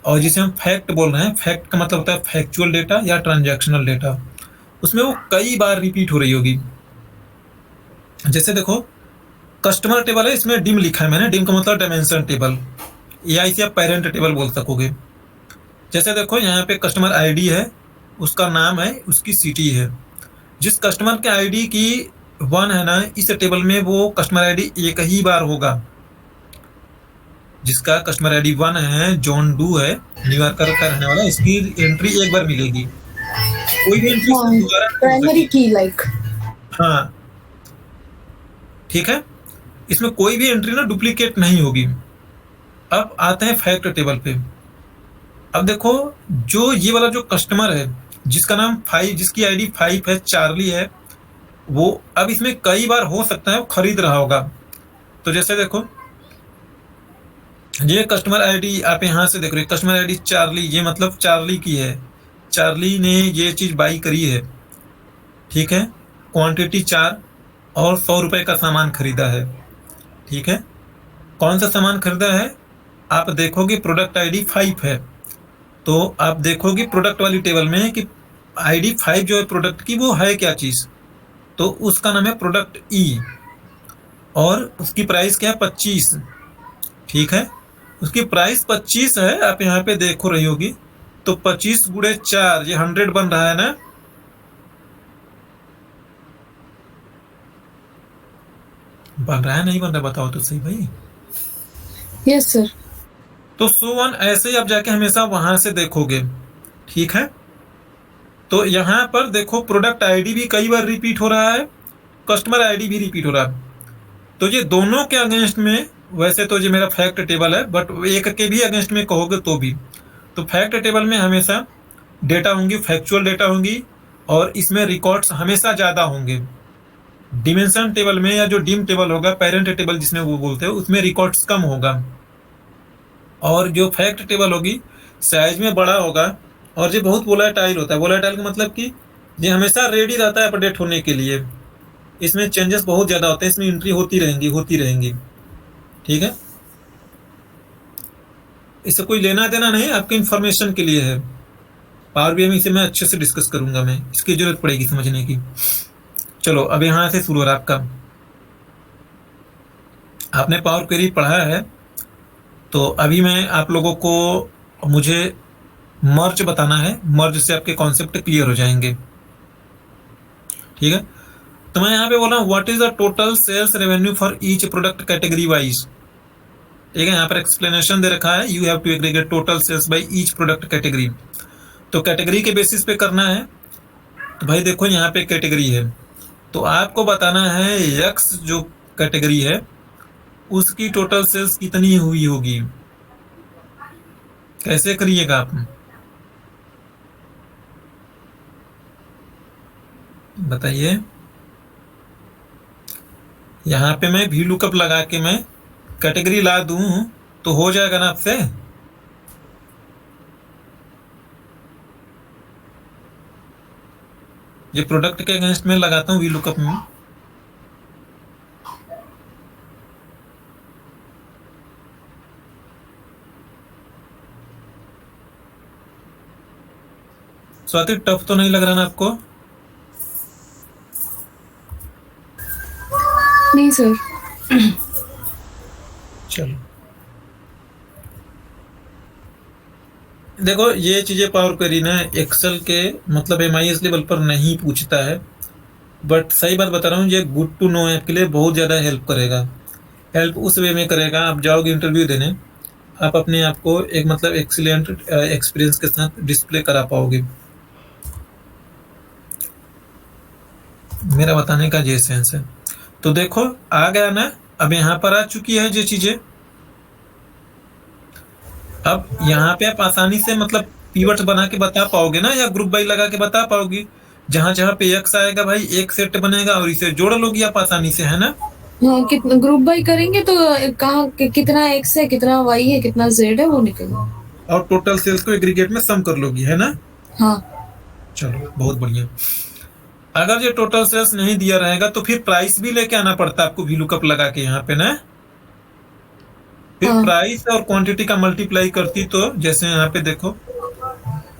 और जिसे हम फैक्ट बोल रहे हैं, फैक्ट का मतलब होता है फैक्चुअल डेटा या ट्रांजैक्शनल डेटा, उसमें वो कई बार रिपीट हो रही होगी। जैसे देखो कस्टमर टेबल है, इसमें डिम लिखा है मैंने, डिम का मतलब डायमेंशन टेबल, या इसे आप पेरेंट टेबल बोल सकोगे। जैसे देखो यहाँ पे कस्टमर आईडी है, उसका नाम है, उसकी सिटी है। जिस कस्टमर के आईडी की 1 है ना, इस टेबल में वो कस्टमर आईडी एक ही बार होगा। जिसका कस्टमर आईडी 1 है, जॉन डू है, न्यूयॉर्क का रहने वाला, इसकी एंट्री एक बार मिलेगी। कोई भी एंट्री हाँ, दोबारा नहीं हो प्राइमरी सकती। की लाइक। हाँ ठीक है, इसमें कोई भी एंट्री ना डुप्लीकेट नहीं होगी। अब आते हैं फैक्ट टेबल पे। अब देखो जो ये वाला जो कस्टमर है, जिसका नाम 5, जिसकी आईडी 5 है, चार्ली है, वो अब इसमें कई बार हो सकता है वो खरीद रहा होगा। तो जैसे देखो ये कस्टमर आईडी आप यहाँ से देख रहे हो, कस्टमर आईडी चार्ली, ये मतलब चार्ली की है, चार्ली ने ये चीज बाई करी है। ठीक है, क्वांटिटी 4 और 100 रुपए का सामान खरीदा है। ठीक है, कौन सा सामान खरीदा है? आप देखोगे प्रोडक्ट आईडी 5 है, तो आप देखोगे प्रोडक्ट वाली टेबल में कि आईडी 5 जो है प्रोडक्ट की, वो है क्या चीज? तो उसका नाम है प्रोडक्ट ई, और उसकी प्राइस क्या है? 25। ठीक है, उसकी प्राइस 25 है, आप यहाँ पे देखो रही होगी। तो 25 गुणे 4, ये 100 बन रहा है ना? बन रहा है नहीं बन रहा, बताओ तो सही भाई। Yes sir. तो सो वन ऐसे ही आप जाके हमेशा वहां से देखोगे। ठीक है, तो यहाँ पर देखो प्रोडक्ट आईडी भी कई बार रिपीट हो रहा है, कस्टमर आईडी भी रिपीट हो रहा है। तो ये दोनों के अगेंस्ट में, वैसे तो ये मेरा फैक्ट टेबल है, बट एक के भी अगेंस्ट में कहोगे तो भी, तो फैक्ट टेबल में हमेशा डेटा होंगी, फैक्चुअल डेटा होंगी, और इसमें रिकॉर्ड्स हमेशा ज़्यादा होंगे। डिमेंशन टेबल में या जो डिम टेबल होगा, पेरेंट टेबल जिसमें वो बोलते हैं, उसमें रिकॉर्ड्स कम होगा। और जो फैक्ट टेबल होगी, साइज में बड़ा होगा और ये बहुत वोलेटाइल होता है। वोलेटाइल का मतलब कि ये हमेशा रेडी रहता है अपडेट होने के लिए। इसमें चेंजेस बहुत ज़्यादा होते हैं, इसमें एंट्री होती रहेंगी। ठीक है, इससे कोई लेना देना नहीं, आपकी इन्फॉर्मेशन के लिए है। पावर बीआई में इसे मैं अच्छे से डिस्कस करूंगा, मैं इसकी जरूरत पड़ेगी समझने की। चलो अब यहाँ से शुरू हो रहा आपका। आपने पावर क्वेरी पढ़ा है, तो अभी मैं आप लोगों को मुझे मर्ज बताना है। मर्ज से आपके कॉन्सेप्ट क्लियर हो जाएंगे। ठीक है, तो मैं यहाँ पे बोल रहा हूँ what is the total sales revenue for each product category wise. ठीक है, यहाँ पर एक्सप्लेनेशन दे रखा है, you have to aggregate total sales by each product category. तो कैटेगरी के बेसिस पे करना है। तो भाई देखो यहाँ पे कैटेगरी है, तो आपको बताना है एक्स जो कैटेगरी है उसकी टोटल सेल्स कितनी हुई होगी। कैसे करिएगा आप, बताइए। यहाँ पे मैं वी लुकअप लगा के मैं कैटेगरी ला दूं तो हो जाएगा ना आपसे। ये प्रोडक्ट के अगेंस्ट में लगाता हूँ वी लुकअप में। स्वाति टफ तो नहीं लग रहा ना आपको? नहीं सर। चलो देखो, ये चीजें पावर क्वेरी ना एक्सेल के मतलब MIS लेवल पर नहीं पूछता है, बट सही बात बता रहा हूँ, ये गुड टू नो ऐप के लिए बहुत ज़्यादा हेल्प करेगा। हेल्प उस वे में करेगा, आप जाओगे इंटरव्यू देने, आप अपने आप को एक मतलब एक्सीलेंट एक्सपीरियंस के साथ डिस्प्ले करा पाओगे। मेरा बताने का ये सेंस है। तो देखो आ गया ना, अब यहाँ पर आ चुकी है ये चीजें। अब यहाँ पे आप आसानी से मतलब पीवट बना के बता पाओगे ना, या ग्रुप बाई लगा के बता पाओगे। जहां जहां पे एक्स आएगा भाई एक सेट बनेगा और इसे जोड़ लोगी आप आसानी से, है ना। हाँ, कितना ग्रुप बाई करेंगे तो कहाँ कितना एक्स है, कितना वाई है, कितना जेड है वो निकलेगा। और टोटल सेल्स को एग्रीगेट में सम कर लोगी, है ना। हाँ चलो बहुत बढ़िया। अगर ये टोटल सेल्स नहीं दिया रहेगा तो फिर प्राइस भी लेके आना पड़ता है आपको वी लुकअप लगा के यहाँ पे ना। फिर हाँ। प्राइस और क्वांटिटी का मल्टीप्लाई करती, तो जैसे यहाँ पे देखो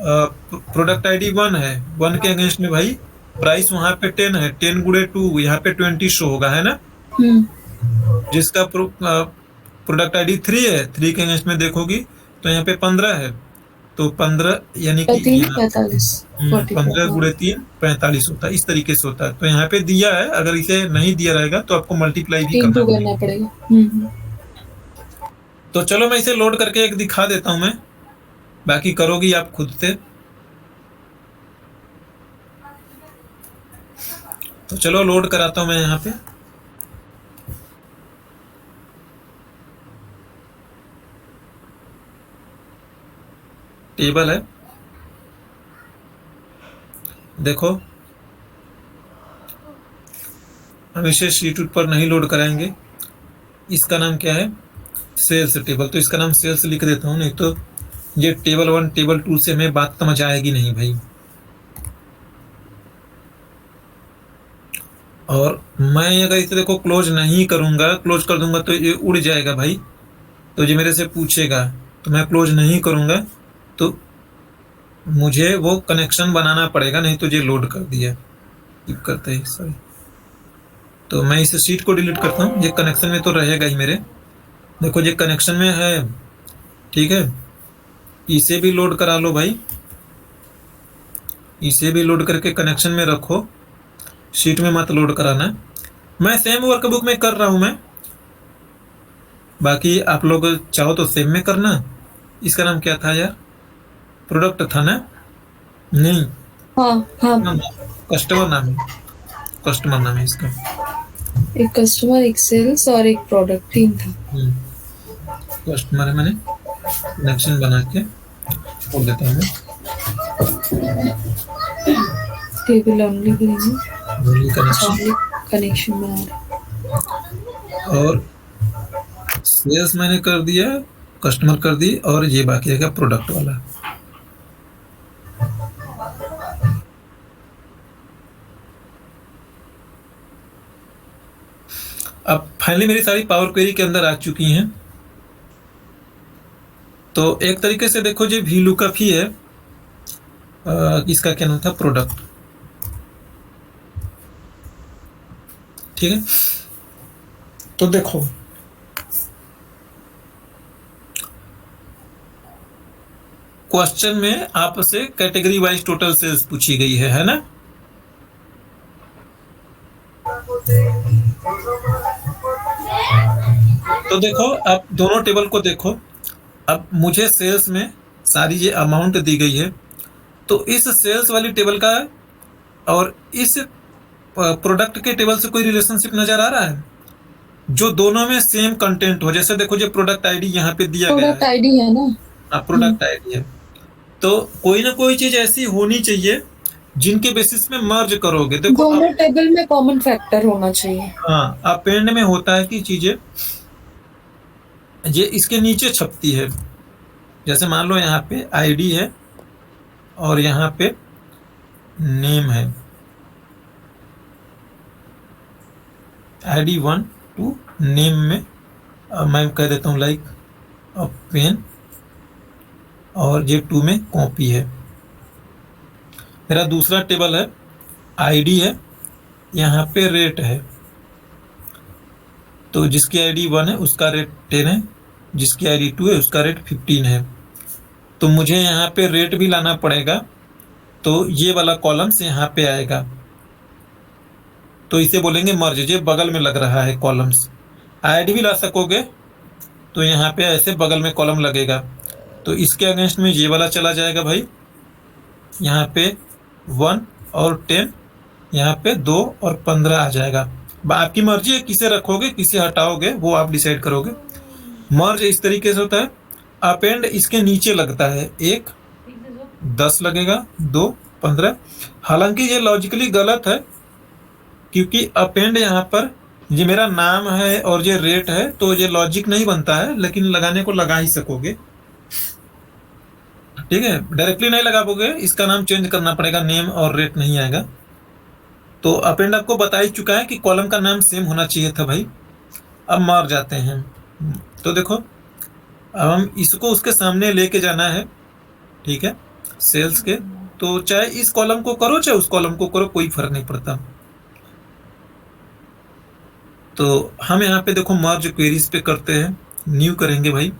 प्रोडक्ट आईडी 1 है, 1 के अगेंस्ट में भाई प्राइस वहां पे 10 है, 10 गुणे 2 यहाँ पे 20 शो होगा, है ना। जिसका प्रोडक्ट आईडी 3 है, 3 के अगेंस्ट में देखोगी तो यहाँ पे 15 है, तो 15 यानी कि 15 गुणे 3 45 होता है। इस तरीके से होता है। तो यहाँ पे दिया है, अगर इसे नहीं दिया रहेगा तो आपको मल्टीप्लाई भी करना पड़ेगा। तो चलो मैं इसे लोड करके एक दिखा देता हूं मैं, बाकी करोगी आप खुद से। तो चलो लोड कराता हूं मैं यहाँ पे। टेबल है, देखो हम इसे शीट पर नहीं लोड कराएंगे। इसका नाम क्या है, सेल्स टेबल। तो इसका नाम सेल्स लिख देता हूँ, नहीं तो ये टेबल 1 टेबल 2 से हमें बात समझ आएगी नहीं भाई। और मैं अगर इसे देखो क्लोज नहीं करूंगा, क्लोज कर दूंगा तो ये उड़ जाएगा भाई, तो ये मेरे से पूछेगा। तो मैं क्लोज नहीं करूंगा तो मुझे वो कनेक्शन बनाना पड़ेगा, नहीं तो ये लोड कर दिया टिप करते ही, सॉरी। तो मैं इस शीट को डिलीट करता हूँ, ये कनेक्शन में तो रहेगा ही मेरे। देखो ये कनेक्शन में है, ठीक है। इसे भी लोड करा लो भाई, इसे भी लोड करके कनेक्शन में रखो, शीट में मत लोड कराना। मैं सेम वर्कबुक में कर रहा हूं मैं, बाकी आप लोग चाहो तो सेम में करना। इसका नाम क्या था यार, प्रोडक्ट था ना, नहीं हाँ। कस्टमर नाम है, कस्टमर नाम है इसका। एक कस्टमर, एक सेल्स और एक प्रोडक्ट, 3 था। कस्टमर है, मैंने कनेक्शन बना के छोड़ देता हूँ। टेबल ओनली कनेक्शन बना रहे। और सेल्स मैंने कर दिया कस्टमर कर दी और ये बाकी रहेगा प्रोडक्ट वाला। अब फाइनली मेरी सारी पावर क्वेरी के अंदर आ चुकी हैं। तो एक तरीके से देखो जो वी लुकअप ही है, इसका क्या नाम था, प्रोडक्ट। ठीक है, तो देखो क्वेश्चन में आपसे कैटेगरी वाइज टोटल सेल्स पूछी गई है ना। तो देखो आप दोनों टेबल को देखो। अब मुझे सेल्स में सारी ये अमाउंट दी गई है, तो इस सेल्स वाली टेबल का और इस प्रोडक्ट के टेबल से कोई रिलेशनशिप नजर आ रहा है जो दोनों में सेम कंटेंट हो। जैसे देखो जो प्रोडक्ट आईडी यहाँ पे दिया गया प्रोडक्ट आईडी है ना। प्रोडक्ट आईडी है, तो कोई ना कोई चीज ऐसी होनी चाहिए जिनके बेसिस में मर्ज करोगे। देखो दोनों टेबल में कॉमन फैक्टर होना चाहिए। हाँ, अपेंड में होता है कि चीजें ये इसके नीचे छपती है। जैसे मान लो यहाँ पे आईडी है और यहाँ पे नेम है, आईडी 1 2 नेम में मैं कह देता हूँ लाइक पेन, और ये 2 में कॉपी है। मेरा दूसरा टेबल है, आईडी है, यहाँ पे रेट है, तो जिसकी आईडी 1 है उसका रेट 10 है, जिसकी आईडी 2 है उसका रेट 15 है। तो मुझे यहाँ पे रेट भी लाना पड़ेगा, तो ये वाला कॉलम्स यहाँ पे आएगा, तो इसे बोलेंगे मर्ज। ये बगल में लग रहा है कॉलम्स। आईडी भी ला सकोगे तो यहाँ पे ऐसे बगल में कॉलम लगेगा, तो इसके अगेंस्ट में ये वाला चला जाएगा भाई। यहाँ पे 1 और 10, यहाँ पे 2 और 15 आ जाएगा। आपकी मर्जी है किसे रखोगे किसे हटाओगे, वो आप डिसाइड करोगे। मर्ज इस तरीके से होता है। अपेंड इसके नीचे लगता है, 1 10 लगेगा, 2 15। हालांकि ये लॉजिकली गलत है, क्योंकि अपेंड यहाँ पर ये मेरा नाम है और ये रेट है, तो ये लॉजिक नहीं बनता है, लेकिन लगाने को लगा ही सकोगे। ठीक है, डायरेक्टली नहीं लगा पाओगे, इसका नाम चेंज करना पड़ेगा, नेम और रेट नहीं आएगा। तो अपेंड आपको बता ही चुका है कि कॉलम का नाम सेम होना चाहिए था भाई। अब मार जाते हैं, तो देखो अब हम इसको उसके सामने लेके जाना है। ठीक है, सेल्स के, तो चाहे इस कॉलम को करो चाहे उस कॉलम को करो, कोई फर्क नहीं पड़ता। तो हम यहाँ पे देखो मर्ज क्वेरीज पे करते हैं, न्यू करेंगे भाई।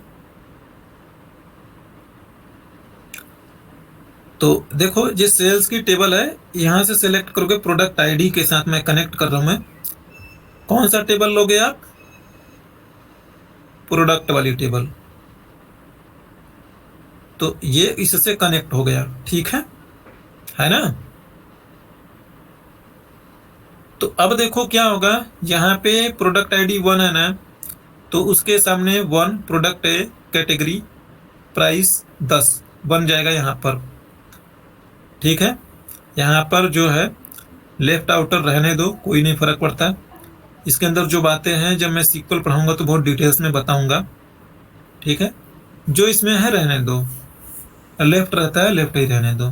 तो देखो ये सेल्स की टेबल है, यहाँ से सेलेक्ट करोगे प्रोडक्ट आईडी के साथ मैं कनेक्ट कर रहा हूँ। मैं कौन सा टेबल लोगे आप, प्रोडक्ट वाली टेबल, तो ये इससे कनेक्ट हो गया। ठीक है ना। तो अब देखो क्या होगा, यहाँ पे प्रोडक्ट आईडी 1 है ना, तो उसके सामने 1 प्रोडक्ट है, कैटेगरी प्राइस 10 बन जाएगा यहाँ पर। ठीक है, यहाँ पर जो है लेफ्ट आउटर रहने दो, कोई नहीं फर्क पड़ता। इसके अंदर जो बातें हैं जब मैं सीक्वल पढ़ाऊंगा तो बहुत डिटेल्स में बताऊंगा। ठीक है, जो इसमें है रहने दो, लेफ्ट रहता है लेफ्ट ही रहने दो।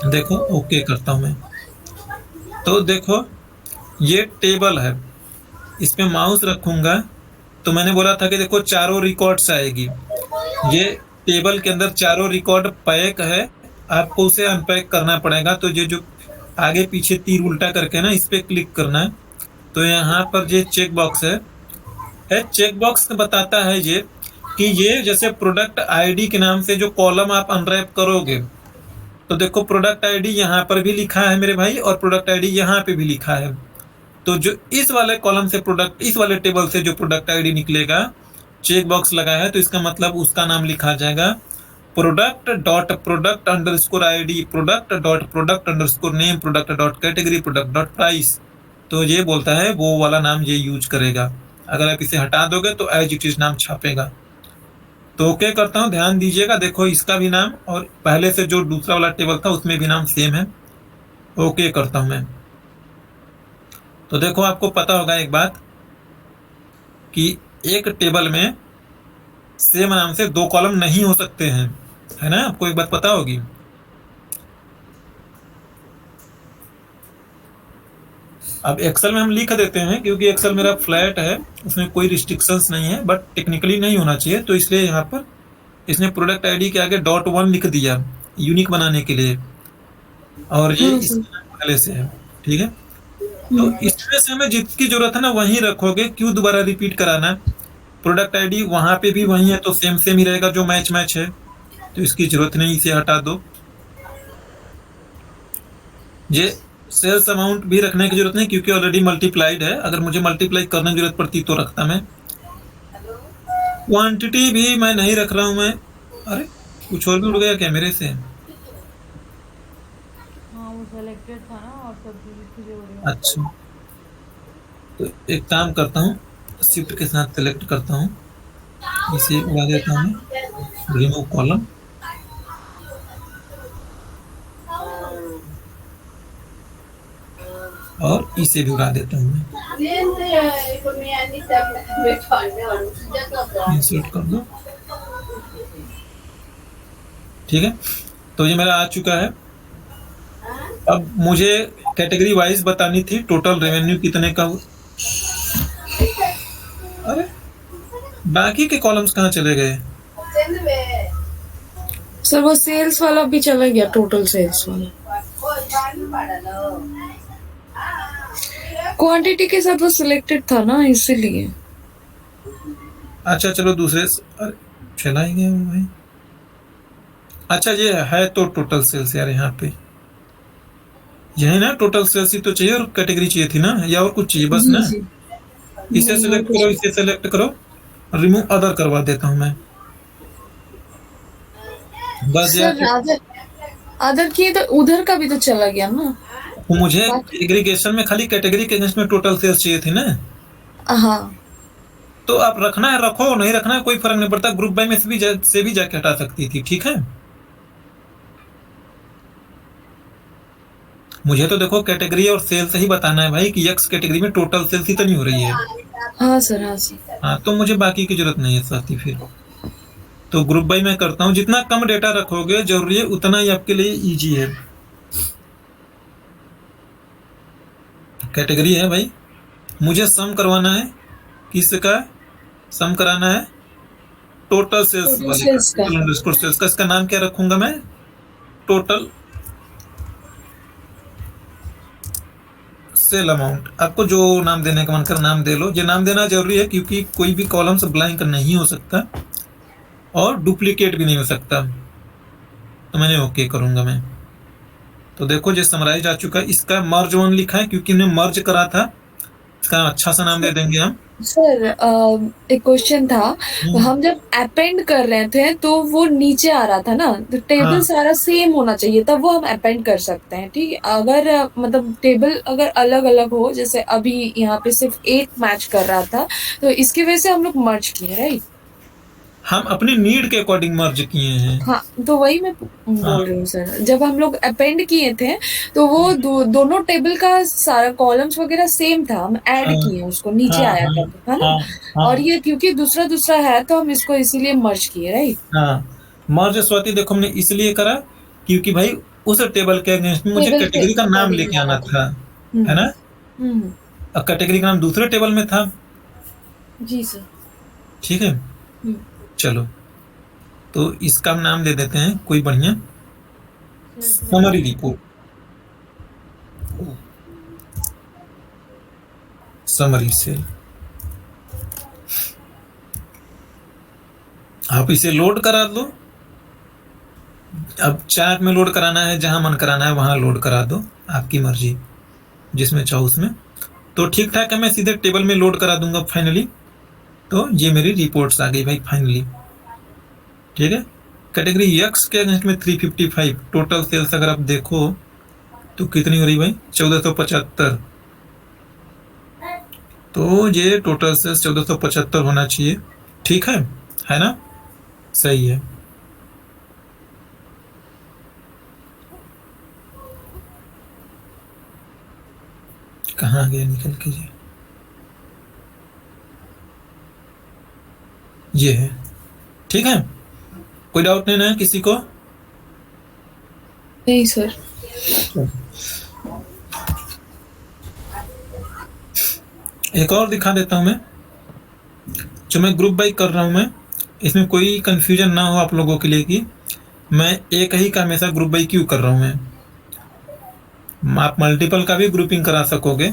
देखो ओके करता हूं मैं, तो देखो ये टेबल है, इस पे माउस रखूंगा तो मैंने बोला था कि देखो चारों रिकॉर्ड्स आएगी। ये टेबल के अंदर चारों रिकॉर्ड पैक है, आपको उसे अनपैक करना पड़ेगा। तो ये जो आगे पीछे तीर उल्टा करके ना इस पे क्लिक करना है, तो यहाँ पर ये चेक बॉक्स है, चेक बॉक्स बताता है ये कि ये जैसे प्रोडक्ट आईडी के नाम से जो कॉलम आप अनरैप करोगे, तो देखो प्रोडक्ट आईडी यहाँ पर भी लिखा है मेरे भाई, और प्रोडक्ट आईडी यहाँ पे भी लिखा है। तो जो इस वाले कॉलम से प्रोडक्ट, इस वाले टेबल से जो प्रोडक्ट आईडी निकलेगा, चेक बॉक्स लगा है तो इसका मतलब उसका नाम लिखा जाएगा product dot product underscore ID, product dot product underscore name, product dot category, product dot price. तो ये बोलता है वो वाला नाम ये यूज करेगा। अगर आप इसे हटा दोगे तो एज इट इज नाम छापेगा। तो ओके करता हूँ, ध्यान दीजिएगा, देखो इसका भी नाम और पहले से जो दूसरा वाला टेबल था उसमें भी नाम सेम है। ओके करता हूँ मैं। तो देखो आपको पता होगा एक बात कि एक टेबल में सेम नाम से 2 कॉलम नहीं हो सकते हैं, है ना? आपको एक बात पता होगी। अब एक्सेल में हम लिख देते हैं क्योंकि एक्सेल मेरा फ्लैट है, उसमें कोई रिस्ट्रिक्शंस नहीं है, बट टेक्निकली नहीं होना चाहिए, तो इसलिए यहाँ पर इसने प्रोडक्ट आईडी के आगे .1 लिख दिया यूनिक बनाने के लिए, और ये हाँ इस सर। पहले से है। ठीक है, तो इसमें से हमें जितकी जरूरत है ना वहीं रखोगे, क्यों दोबारा रिपीट कराना? प्रोडक्ट आईडी वहां पे भी वही है, तो सेम सेम ही रहेगा जो मैच मैच है, तो इसकी जरूरत नहीं, इसे हटा दो। ये सेल्स अमाउंट भी रखने की जरूरत नहीं क्योंकि ऑलरेडी मल्टीप्लाइड है, अगर मुझे मल्टीप्लाई करने की जरूरत पड़ती तो रखता मैं। क्वांटिटी भी मैं नहीं रख रहा हूं मैं। अरे कुछ और भी उड़ गया क्या मेरे से? हाँ वो सेलेक्टेड था ना और सब चीज़ें हो रही हैं। अच्छा, तो एक काम करता हूँ, शिफ्ट के साथ सेलेक्ट करता हूँ, इसे उड़ा देता हूँ, रिमूव कॉलम, और इसे भी उड़ा देता हूँ मैं, इंसर्ट कर दो। ठीक है, तो ये मेरा आ चुका है। अब मुझे कैटेगरी वाइज बतानी थी टोटल रेवेन्यू कितने का। अरे बाकी के कॉलम्स कहाँ चले गए? सर वो सेल्स वाला भी चला गया, टोटल सेल्स वाला। क्वांटिटी के साथ वो सिलेक्टेड था ना, इसीलिए। अच्छा चलो दूसरे अरे चला ही गया वो भाई। अच्छा ये है तो टोटल सेल्स यार, यहाँ पे यही ना टोटल सेल्स ही तो चाहिए, और कैटेगरी चाहिए थी ना, या और कुछ चाहिए बस जी ना? जी। इसे नहीं और सेलेक्ट कुछ करो, नहीं। इसे सेलेक्ट करो, रिमूव अदर करवा देता हूँ मैं, बस सर जाके। अदर अदर किए तो उधर का भी तो चला गया ना। तो मुझे बाकी एग्रीगेशन में खाली कैटेगरी के अगेंस्ट में टोटल सेल्स चाहिए थी ना, हाँ तो आप रखना है रखो, नहीं रखना है कोई फर्क नहीं पड़ता, ग्रुप बाय में से भी जाके हटा सकती थी। ठीक है, मुझे तो देखो कैटेगरी और सेल्स ही बताना है भाई कि एक्स कैटेगरी में टोटल सेल्स ही तो नहीं हो रही है। हाँ सर, हाँ सर। हाँ, तो मुझे बाकी की जरूरत नहीं है साथी। फिर तो ग्रुप बाय मैं करता हूँ, जितना कम डेटा रखोगे जरूरी है उतना ही आपके लिए इजी है। कैटेगरी है भाई, मुझे सम करवाना है, किसका सम कराना है? टोटल सेल्स टोटल वाले का, सेल्स का। टोटल अंडरस्कोर सेल्स का। इसका नाम क्या रखूंगा मैं? Total sale amount. आपको जो नाम देने का मन कर नाम दे लो, ये नाम देना जरूरी है क्योंकि कोई भी कॉलम्स ब्लैंक नहीं हो सकता और डुप्लीकेट भी नहीं हो सकता। तो मैंने ओके करूंगा मैं। तो देखो ये समराइज आ चुका है, इसका मर्ज वन लिखा है क्योंकि हमने मर्ज करा था, इसका अच्छा सा नाम दे देंगे हम। सर एक क्वेश्चन था। हम्म, हम जब अपेंड कर रहे थे तो वो नीचे आ रहा था ना, तो टेबल हाँ सारा सेम होना चाहिए, तब वो हम अपेंड कर सकते हैं। ठीक है, अगर मतलब टेबल अगर अलग अलग हो, जैसे अभी यहाँ पे सिर्फ एक मैच कर रहा था, तो इसकी वजह से हम लोग मर्ज किए, राइट? हम अपनी नीड के अकॉर्डिंग मर्ज किए हैं। हाँ, तो वही मैं हाँ बोल रही हूँ सर। जब हम लोग अपेंड किए थे तो वो दोनों टेबल का सारा कॉलम्स वगैरह सेम था, हम ऐड हाँ किए, उसको नीचे हाँ आया हाँ तब, है ना? हाँ और हाँ ये क्योंकि दूसरा दूसरा है तो हम इसको इसीलिए मर्ज किए, राइट? हाँ। मर्ज स्वाति देखो हमने इसलिए करा क्योंकि भाई उस टेबल के अगेंस्ट में मुझे टेबल के कैटेगरी का नाम अकॉर्डिंग लेके जाना आना था। था, है ना? हम्म। अब कैटेगरी का नाम दूसरे टेबल में था। जी सर। ठीक है, हम्म। चलो तो इसका हम नाम दे देते हैं कोई बढ़िया, sales summary revenue. Report, summary sale. आप इसे लोड करा दो, अब चार्ट में लोड कराना है, जहां मन कराना है वहां लोड करा दो, आपकी मर्जी, जिसमें चाहो उसमें। तो ठीक ठाक है, मैं सीधे टेबल में लोड करा दूंगा फाइनली। तो ये मेरी रिपोर्ट्स आ गई भाई फाइनली। ठीक है, कैटेगरी एक्स के अगेंस्ट में 355 टोटल सेल्स अगर आप देखो तो कितनी हो रही भाई? 1475। तो ये टोटल सेल्स 1475 होना चाहिए। ठीक है ना? सही है। कहाँ गया निकल के? ये है। ठीक है, कोई डाउट नहीं ना किसी को? नहीं सर। एक और दिखा देता हूं मैं, जो मैं ग्रुप बाई कर रहा हूं मैं, इसमें कोई कंफ्यूजन ना हो आप लोगों के लिए कि मैं एक ही का हमेशा ग्रुप बाई क्यों कर रहा हूं मैं। आप मल्टीपल का भी ग्रुपिंग करा सकोगे।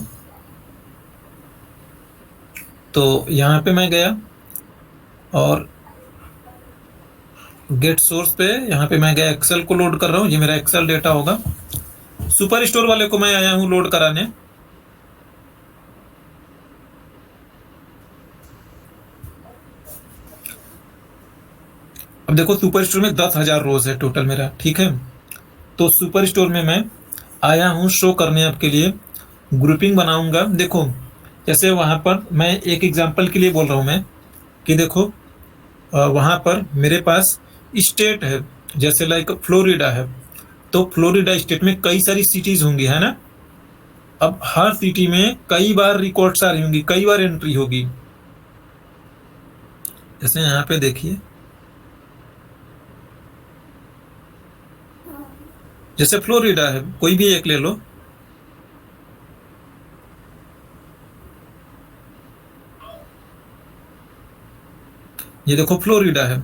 तो यहाँ पे मैं गया और गेट सोर्स पे, यहाँ पे मैं गया एक्सेल को लोड कर रहा हूँ, ये मेरा एक्सेल डेटा होगा। सुपर स्टोर वाले को मैं आया हूँ लोड कराने। अब देखो सुपर स्टोर में 10,000 रोज है टोटल मेरा, ठीक है। तो सुपर स्टोर में मैं आया हूँ शो करने आपके लिए, ग्रुपिंग बनाऊंगा। देखो जैसे वहां पर मैं एक एग्जांपल के लिए बोल रहा हूँ मैं कि देखो वहां पर मेरे पास स्टेट है, जैसे लाइक फ्लोरिडा है, तो फ्लोरिडा स्टेट में कई सारी सिटीज होंगी, है ना। अब हर सिटी में कई बार रिकॉर्ड्स आ रही होंगी, कई बार एंट्री होगी। जैसे यहाँ पे देखिए, जैसे फ्लोरिडा है, कोई भी एक ले लो। ये देखो फ्लोरिडा है।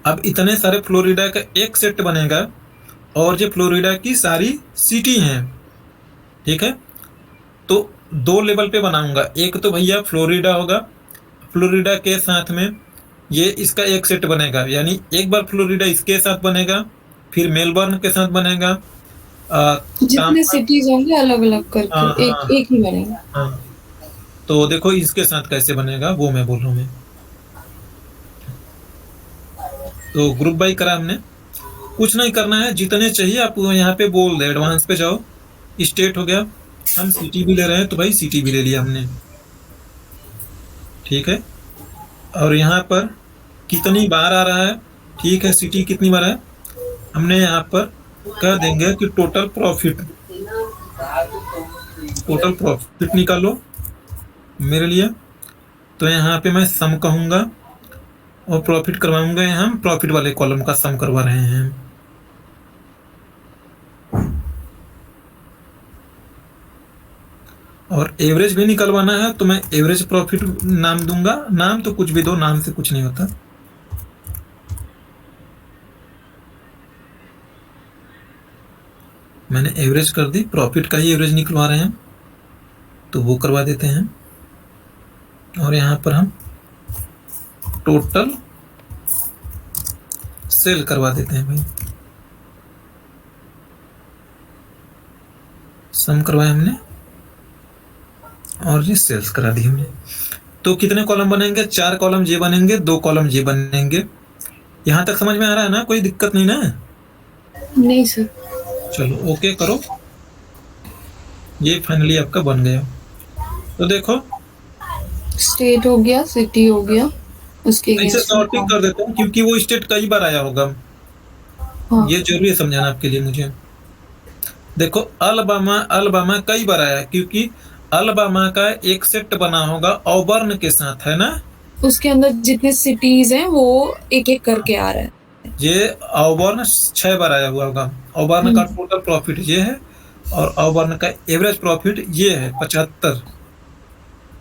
अब इतने सारे फ्लोरिडा का एक सेट बनेगा और ये फ्लोरिडा की सारी सिटी हैं, ठीक है। तो 2 लेवल पे बनाऊंगा, एक तो भैया फ्लोरिडा होगा, फ्लोरिडा के साथ में ये इसका एक सेट बनेगा, यानी एक बार फ्लोरिडा इसके साथ बनेगा, फिर मेलबर्न के साथ बनेगा। जितने सिटीज होंगे अलग अलग करके हाँ, एक एक ही बनेगा। हाँ। तो देखो इसके साथ कैसे बनेगा वो मैं बोल रहा हूँ मैं। तो ग्रुप बाई करा हमने, कुछ नहीं करना है, जितने चाहिए आप यहाँ पे बोल दे, एडवांस पे जाओ। स्टेट हो गया, हम सिटी भी ले रहे हैं तो भाई सिटी भी ले लिया हमने, ठीक है। और यहाँ पर कितनी बार आ रहा है, ठीक है, सिटी कितनी बार है, हमने यहाँ पर कह देंगे कि टोटल प्रॉफिट, टोटल प्रॉफिट निकालो मेरे लिए। तो यहाँ पे मैं सम कहूंगा और प्रॉफिट करवाऊंगा, यहाँ हम प्रॉफिट वाले कॉलम का सम करवा रहे हैं। और एवरेज भी निकलवाना है तो मैं एवरेज प्रॉफिट नाम दूंगा, नाम तो कुछ भी दो, नाम से कुछ नहीं होता। मैंने एवरेज कर दी, प्रॉफिट का ही एवरेज निकलवा रहे हैं तो वो करवा देते हैं। और यहाँ पर हम टोटल सेल करवा देते हैं भाई, सम करवाया हमने और ये सेल्स करा दी हमने। तो कितने कॉलम बनेंगे, 4 कॉलम ये बनेंगे, 2 कॉलम ये बनेंगे। यहाँ तक समझ में आ रहा है ना, कोई दिक्कत नहीं ना? नहीं सर। चलो ओके करो, ये फाइनली आपका बन गया। तो देखो स्टेट हो गया, सिटी हो गया, उसके इसे against में सॉर्टिंग कर देता हूँ क्योंकि वो स्टेट कई बार आया होगा, हाँ ये जरूरी है समझाना आपके लिए मुझे। देखो अलबामा, अलबामा कई बार आया क्योंकि अलबामा का एक सेट बना होगा ऑबर्न के साथ, है ना। उसके अंदर जितने सिटीज हैं वो एक एक करके आ रहा है। ये ऑबर्न 6 बार आया हुआ होगा। ऑबर्न का टोटल प्रॉफिट ये है और ऑबर्न का एवरेज प्रॉफिट ये है 75,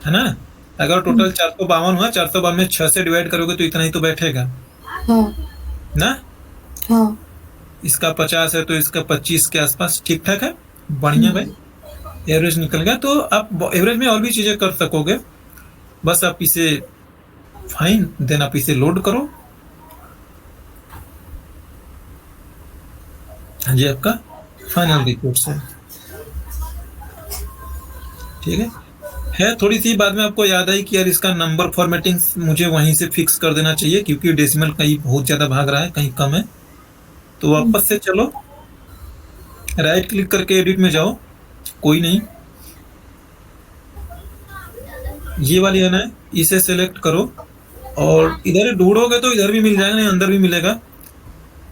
है ना। अगर टोटल 452 हुआ, 452 में 6 से डिवाइड करोगे तो इतना ही तो बैठेगा हाँ ना। हाँ इसका 50 है तो इसका 25 के आसपास, ठीक ठाक है, बढ़िया भाई, एवरेज निकल गया। तो आप एवरेज में और भी चीजें कर सकोगे, बस आप इसे फाइन देन आप इसे लोड करो। ये आपका फाइनल रिपोर्ट है, ठीक है। थोड़ी सी बाद में आपको याद आई कि यार इसका नंबर फॉर्मेटिंग मुझे वहीं से फिक्स कर देना चाहिए क्योंकि डेसिमल कहीं बहुत ज्यादा भाग रहा है, कहीं कम है। तो वापस से चलो राइट क्लिक करके एडिट में जाओ, कोई नहीं, ये वाली है ना, इसे सेलेक्ट करो और इधर ढूंढोगे तो इधर भी मिल जाएगा, नहीं अंदर भी मिलेगा।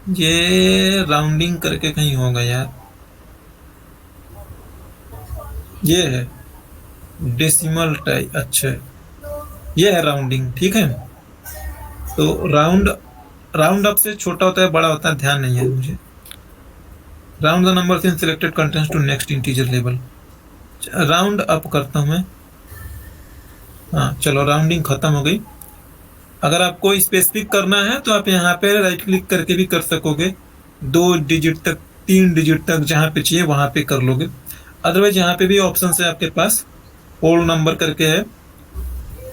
ये राउंडिंग करके कहीं होगा यार, ये है डेसिमल टाइप, अच्छा ये है राउंडिंग, ठीक है। तो राउंड राउंड अप से छोटा होता है बड़ा होता है ध्यान नहीं है मुझे। Round the number in selected contents to next integer level. Round up करता हूँ मैं। हाँ चलो राउंडिंग खत्म हो गई। अगर आपको स्पेसिफिक करना है तो आप यहाँ पे राइट क्लिक करके भी कर सकोगे, 2 डिजिट तक 3 डिजिट तक जहाँ पे चाहिए वहाँ पे कर लोगे। अदरवाइज यहाँ पे भी ऑप्शन है आपके पास, होल नंबर करके है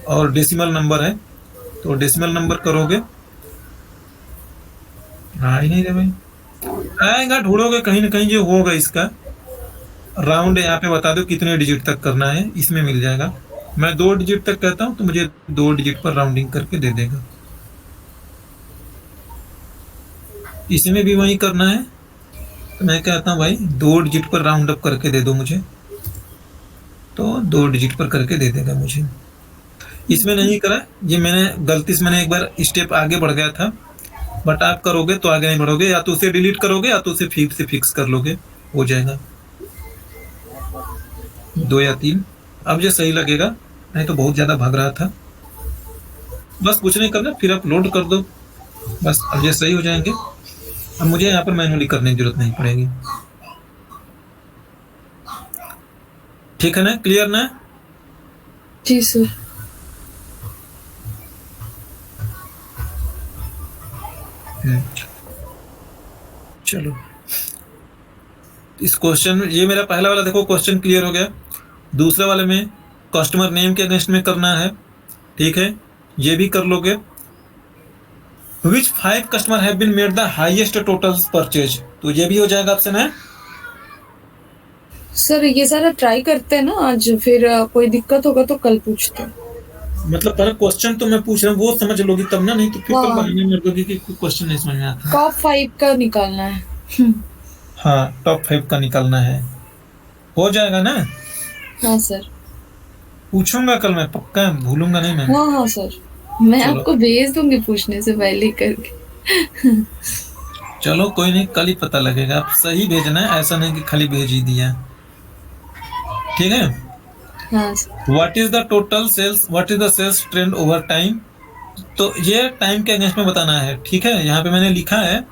और डेसिमल नंबर है, तो डेसिमल नंबर करोगे। हाँ ही नहीं रे भाई, आएगा ढूंढोगे कहीं ना कहीं जो होगा इसका। राउंड यहाँ पे बता दो कितने डिजिट तक करना है, इसमें मिल जाएगा। मैं 2 डिजिट तक कहता हूँ तो मुझे 2 डिजिट पर राउंडिंग करके दे देगा। इसमें भी वही करना है तो मैं कहता हूँ भाई 2 डिजिट पर राउंड अप करके दे दो मुझे, तो 2 डिजिट पर करके दे देगा मुझे। इसमें नहीं करा, ये मैंने गलती से मैंने एक बार स्टेप आगे बढ़ गया था, बट आप करोगे तो आगे नहीं बढ़ोगे, या तो उसे डिलीट करोगे या तो उसे फिर से फिक्स कर लोगे, हो जाएगा 2 या 3। अब ये सही लगेगा, नहीं तो बहुत ज्यादा भाग रहा था। बस कुछ नहीं करना, फिर आप लोड कर दो, बस अब ये सही हो जाएंगे। अब मुझे यहाँ पर मैनुअली करने की जरूरत नहीं पड़ेगी। ठीक है ना, क्लियर ना? जी सर। चलो इस क्वेश्चन में, ये मेरा पहला वाला देखो क्वेश्चन क्लियर हो गया। दूसरे वाले में कस्टमर नेम के अगेंस्ट में करना है, ठीक है, ये भी कर लोगे। Which 5 customer have been made the highest total purchase, तो ये भी हो जाएगा ऑप्शन है। सर ये सारा ट्राई करते हैं ना आज, फिर कोई दिक्कत होगा तो कल पूछते हैं। मतलब पहले क्वेश्चन तो मैं पूछ रहा हूँ वो समझ लोगी तब ना, नहीं तो फिर कल बहाने मार दोगी कि क्वेश्चन नहीं समझ में आता। टॉप 5 का निकालना है। हाँ टॉप 5 का निकालना है, हो जाएगा ना? हाँ सर। पूछूंगा कल मैं, पक्का भूलूंगा नहीं मैं। हाँ हाँ सर, मैं चलो। आपको भेज दूंगी पूछने से पहले करके। चलो कोई नहीं, कल ही पता लगेगा। आप सही भेजना है, ऐसा नहीं कि खाली भेज ही दिया, ठीक है। हाँ sir. What is the total sales, what is the sales trend over time, तो ये टाइम के अगेंस्ट में बताना है, ठीक है। यहाँ पे मैंने लिखा है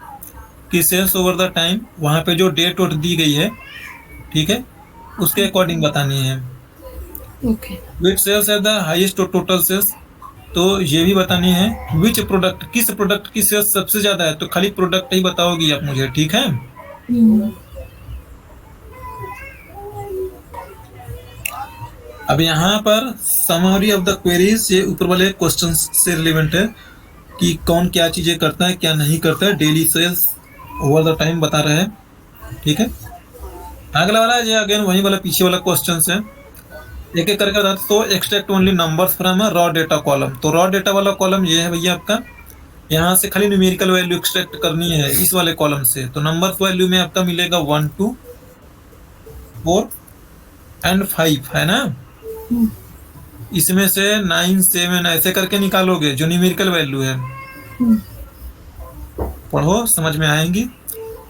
कि सेल्स ओवर द टाइम, वहां पे जो डेट वोट दी गई है, ठीक है, उसके अकॉर्डिंग बतानी है। ओके। विच सेल्स है द हाईएस्ट टोटल सेल्स, तो ये भी बतानी है। विच प्रोडक्ट, किस प्रोडक्ट की सेल्स सबसे ज्यादा है, तो खाली प्रोडक्ट ही बताओगी आप मुझे, ठीक है। अब यहाँ पर समरी ऑफ द क्वेरीज, ये ऊपर वाले क्वेश्चन से रिलेवेंट है कि कौन क्या चीजें करता है क्या नहीं करता है। Daily sales over the time बता रहे हैं, ठीक है। अगला वाला ये अगेन वही वाला पीछे वाला क्वेश्चन है, एक एक करके बता। तो extract only numbers from raw data column, तो रॉ डेटा वाला कॉलम ये है भैया आपका, यहाँ से खाली न्यूमेरिकल वैल्यू एक्सट्रैक्ट करनी है इस वाले कॉलम से। तो नंबर्स वैल्यू में आपका मिलेगा 1 2 4 एंड 5, है ना। इसमें से 9 7 ऐसे करके निकालोगे जो न्यूमेरिकल वैल्यू है। पढ़ो समझ में आएंगी।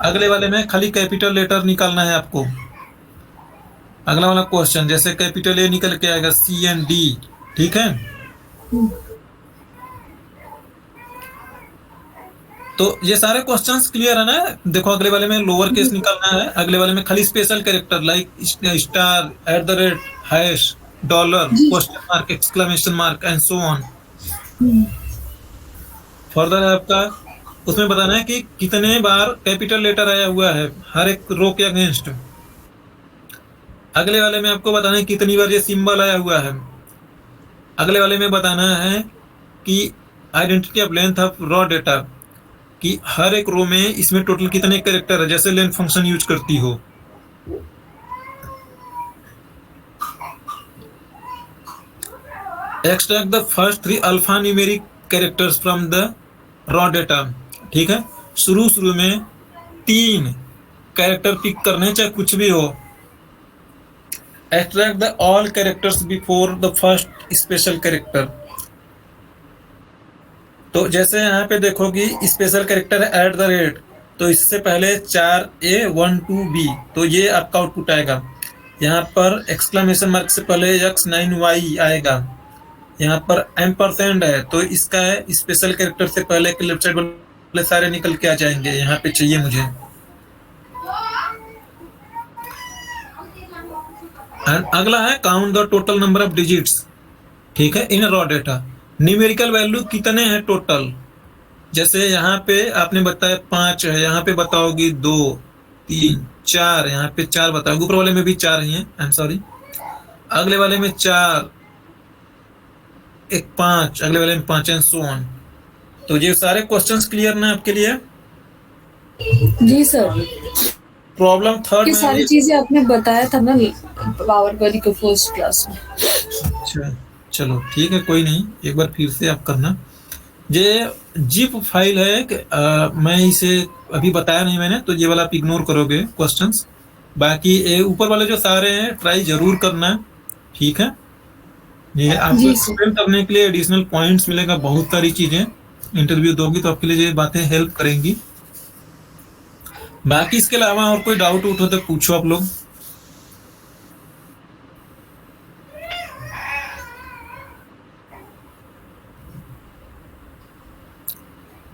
अगले वाले में खाली कैपिटल लेटर निकालना है आपको। अगला वाला क्वेश्चन जैसे कैपिटल ए निकल के आएगा, सी एंड डी, ठीक है। तो ये सारे क्वेश्चंस क्लियर है ना। देखो अगले वाले में लोअर केस निकालना है, अगले वाले में खाली special character like star, at the rate, hash, dollar, question mark, exclamation mark and so on. Further है आपका उसमें बताना है कि कितने बार कैपिटल लेटर आया हुआ है हर एक रो के अगेंस्ट। अगले वाले में आपको बताना है कितनी बार ये सिंबल आया हुआ है। अगले वाले में बताना है कि identity of length of raw data, कि हर एक रो में इसमें टोटल कितने कैरेक्टर है, जैसे लेंथ फंक्शन यूज करती हो। Extract the first 3 alpha numeric characters from the raw data, ठीक है। शुरू में 3 कैरेक्टर पिक करने, चाहे कुछ भी हो। Extract the all characters before the first special character, तो जैसे यहाँ पे देखोगी स्पेशल कैरेक्टर है एट द रेट, तो इससे पहले 4A 1 2 B, तो ये आपका आउटपुट आएगा। यहाँ पर एक्सक्लेमेशन मार्क से पहले X9Y आएगा। यहाँ पर M% है, तो इसका है स्पेशल कैरेक्टर से पहले लेफ्ट साइड वाले सारे निकल के आ जाएंगे, यहाँ पे चाहिए मुझे। अगला है count the total number of digits. ठीक है, इन रॉ डेटा न्यूमेरिकल वैल्यू कितने हैं टोटल। जैसे यहाँ पे आपने बताया 5 है, यहाँ पे बताओगी 2 3 4, यहाँ पे 4 बताओगे, ऊपर वाले में भी 4 ही है, आई एम सॉरी। अगले वाले में 4, एक 5, अगले वाले में 5 एंड सो ऑन। तो ये सारे क्वेश्चंस क्लियर ना आपके लिए। जी सर, प्रॉब्लम थर्ड ये में सारी चीजें आपने बताया था ना पावर क्वेरी को फर्स्ट क्लास में। अच्छा चलो ठीक है, कोई नहीं, एक बार फिर से आप करना। ये जिप फाइल है कि, मैं इसे अभी बताया नहीं मैंने, तो ये वाला आप इग्नोर करोगे क्वेश्चंस। बाकी ये ऊपर वाले जो सारे हैं ट्राई जरूर करना, ठीक है। ये आपको जी सर। एक्सप्लेन करने के लिए एडिशनल पॉइंट्स मिलेगा, बहुत सारी चीजें इंटरव्यू दोगी तो आपके लिए ये बातें हेल्प करेंगी। बाकी इसके अलावा और कोई डाउट उठ हो तो पूछो आप लोग।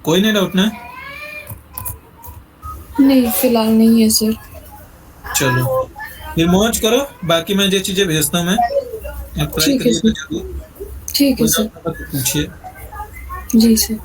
कोई नहीं डाउट ना? नहीं, फिलहाल नहीं है सर। चलो फिर मौज करो, बाकी मैं जो चीजें भेजता हूँ मैं आप ट्राई ठीक है करिएगा सर। जरूर। ठीक है कोई सर। डाउट होगा तो पूछिए। जी सर।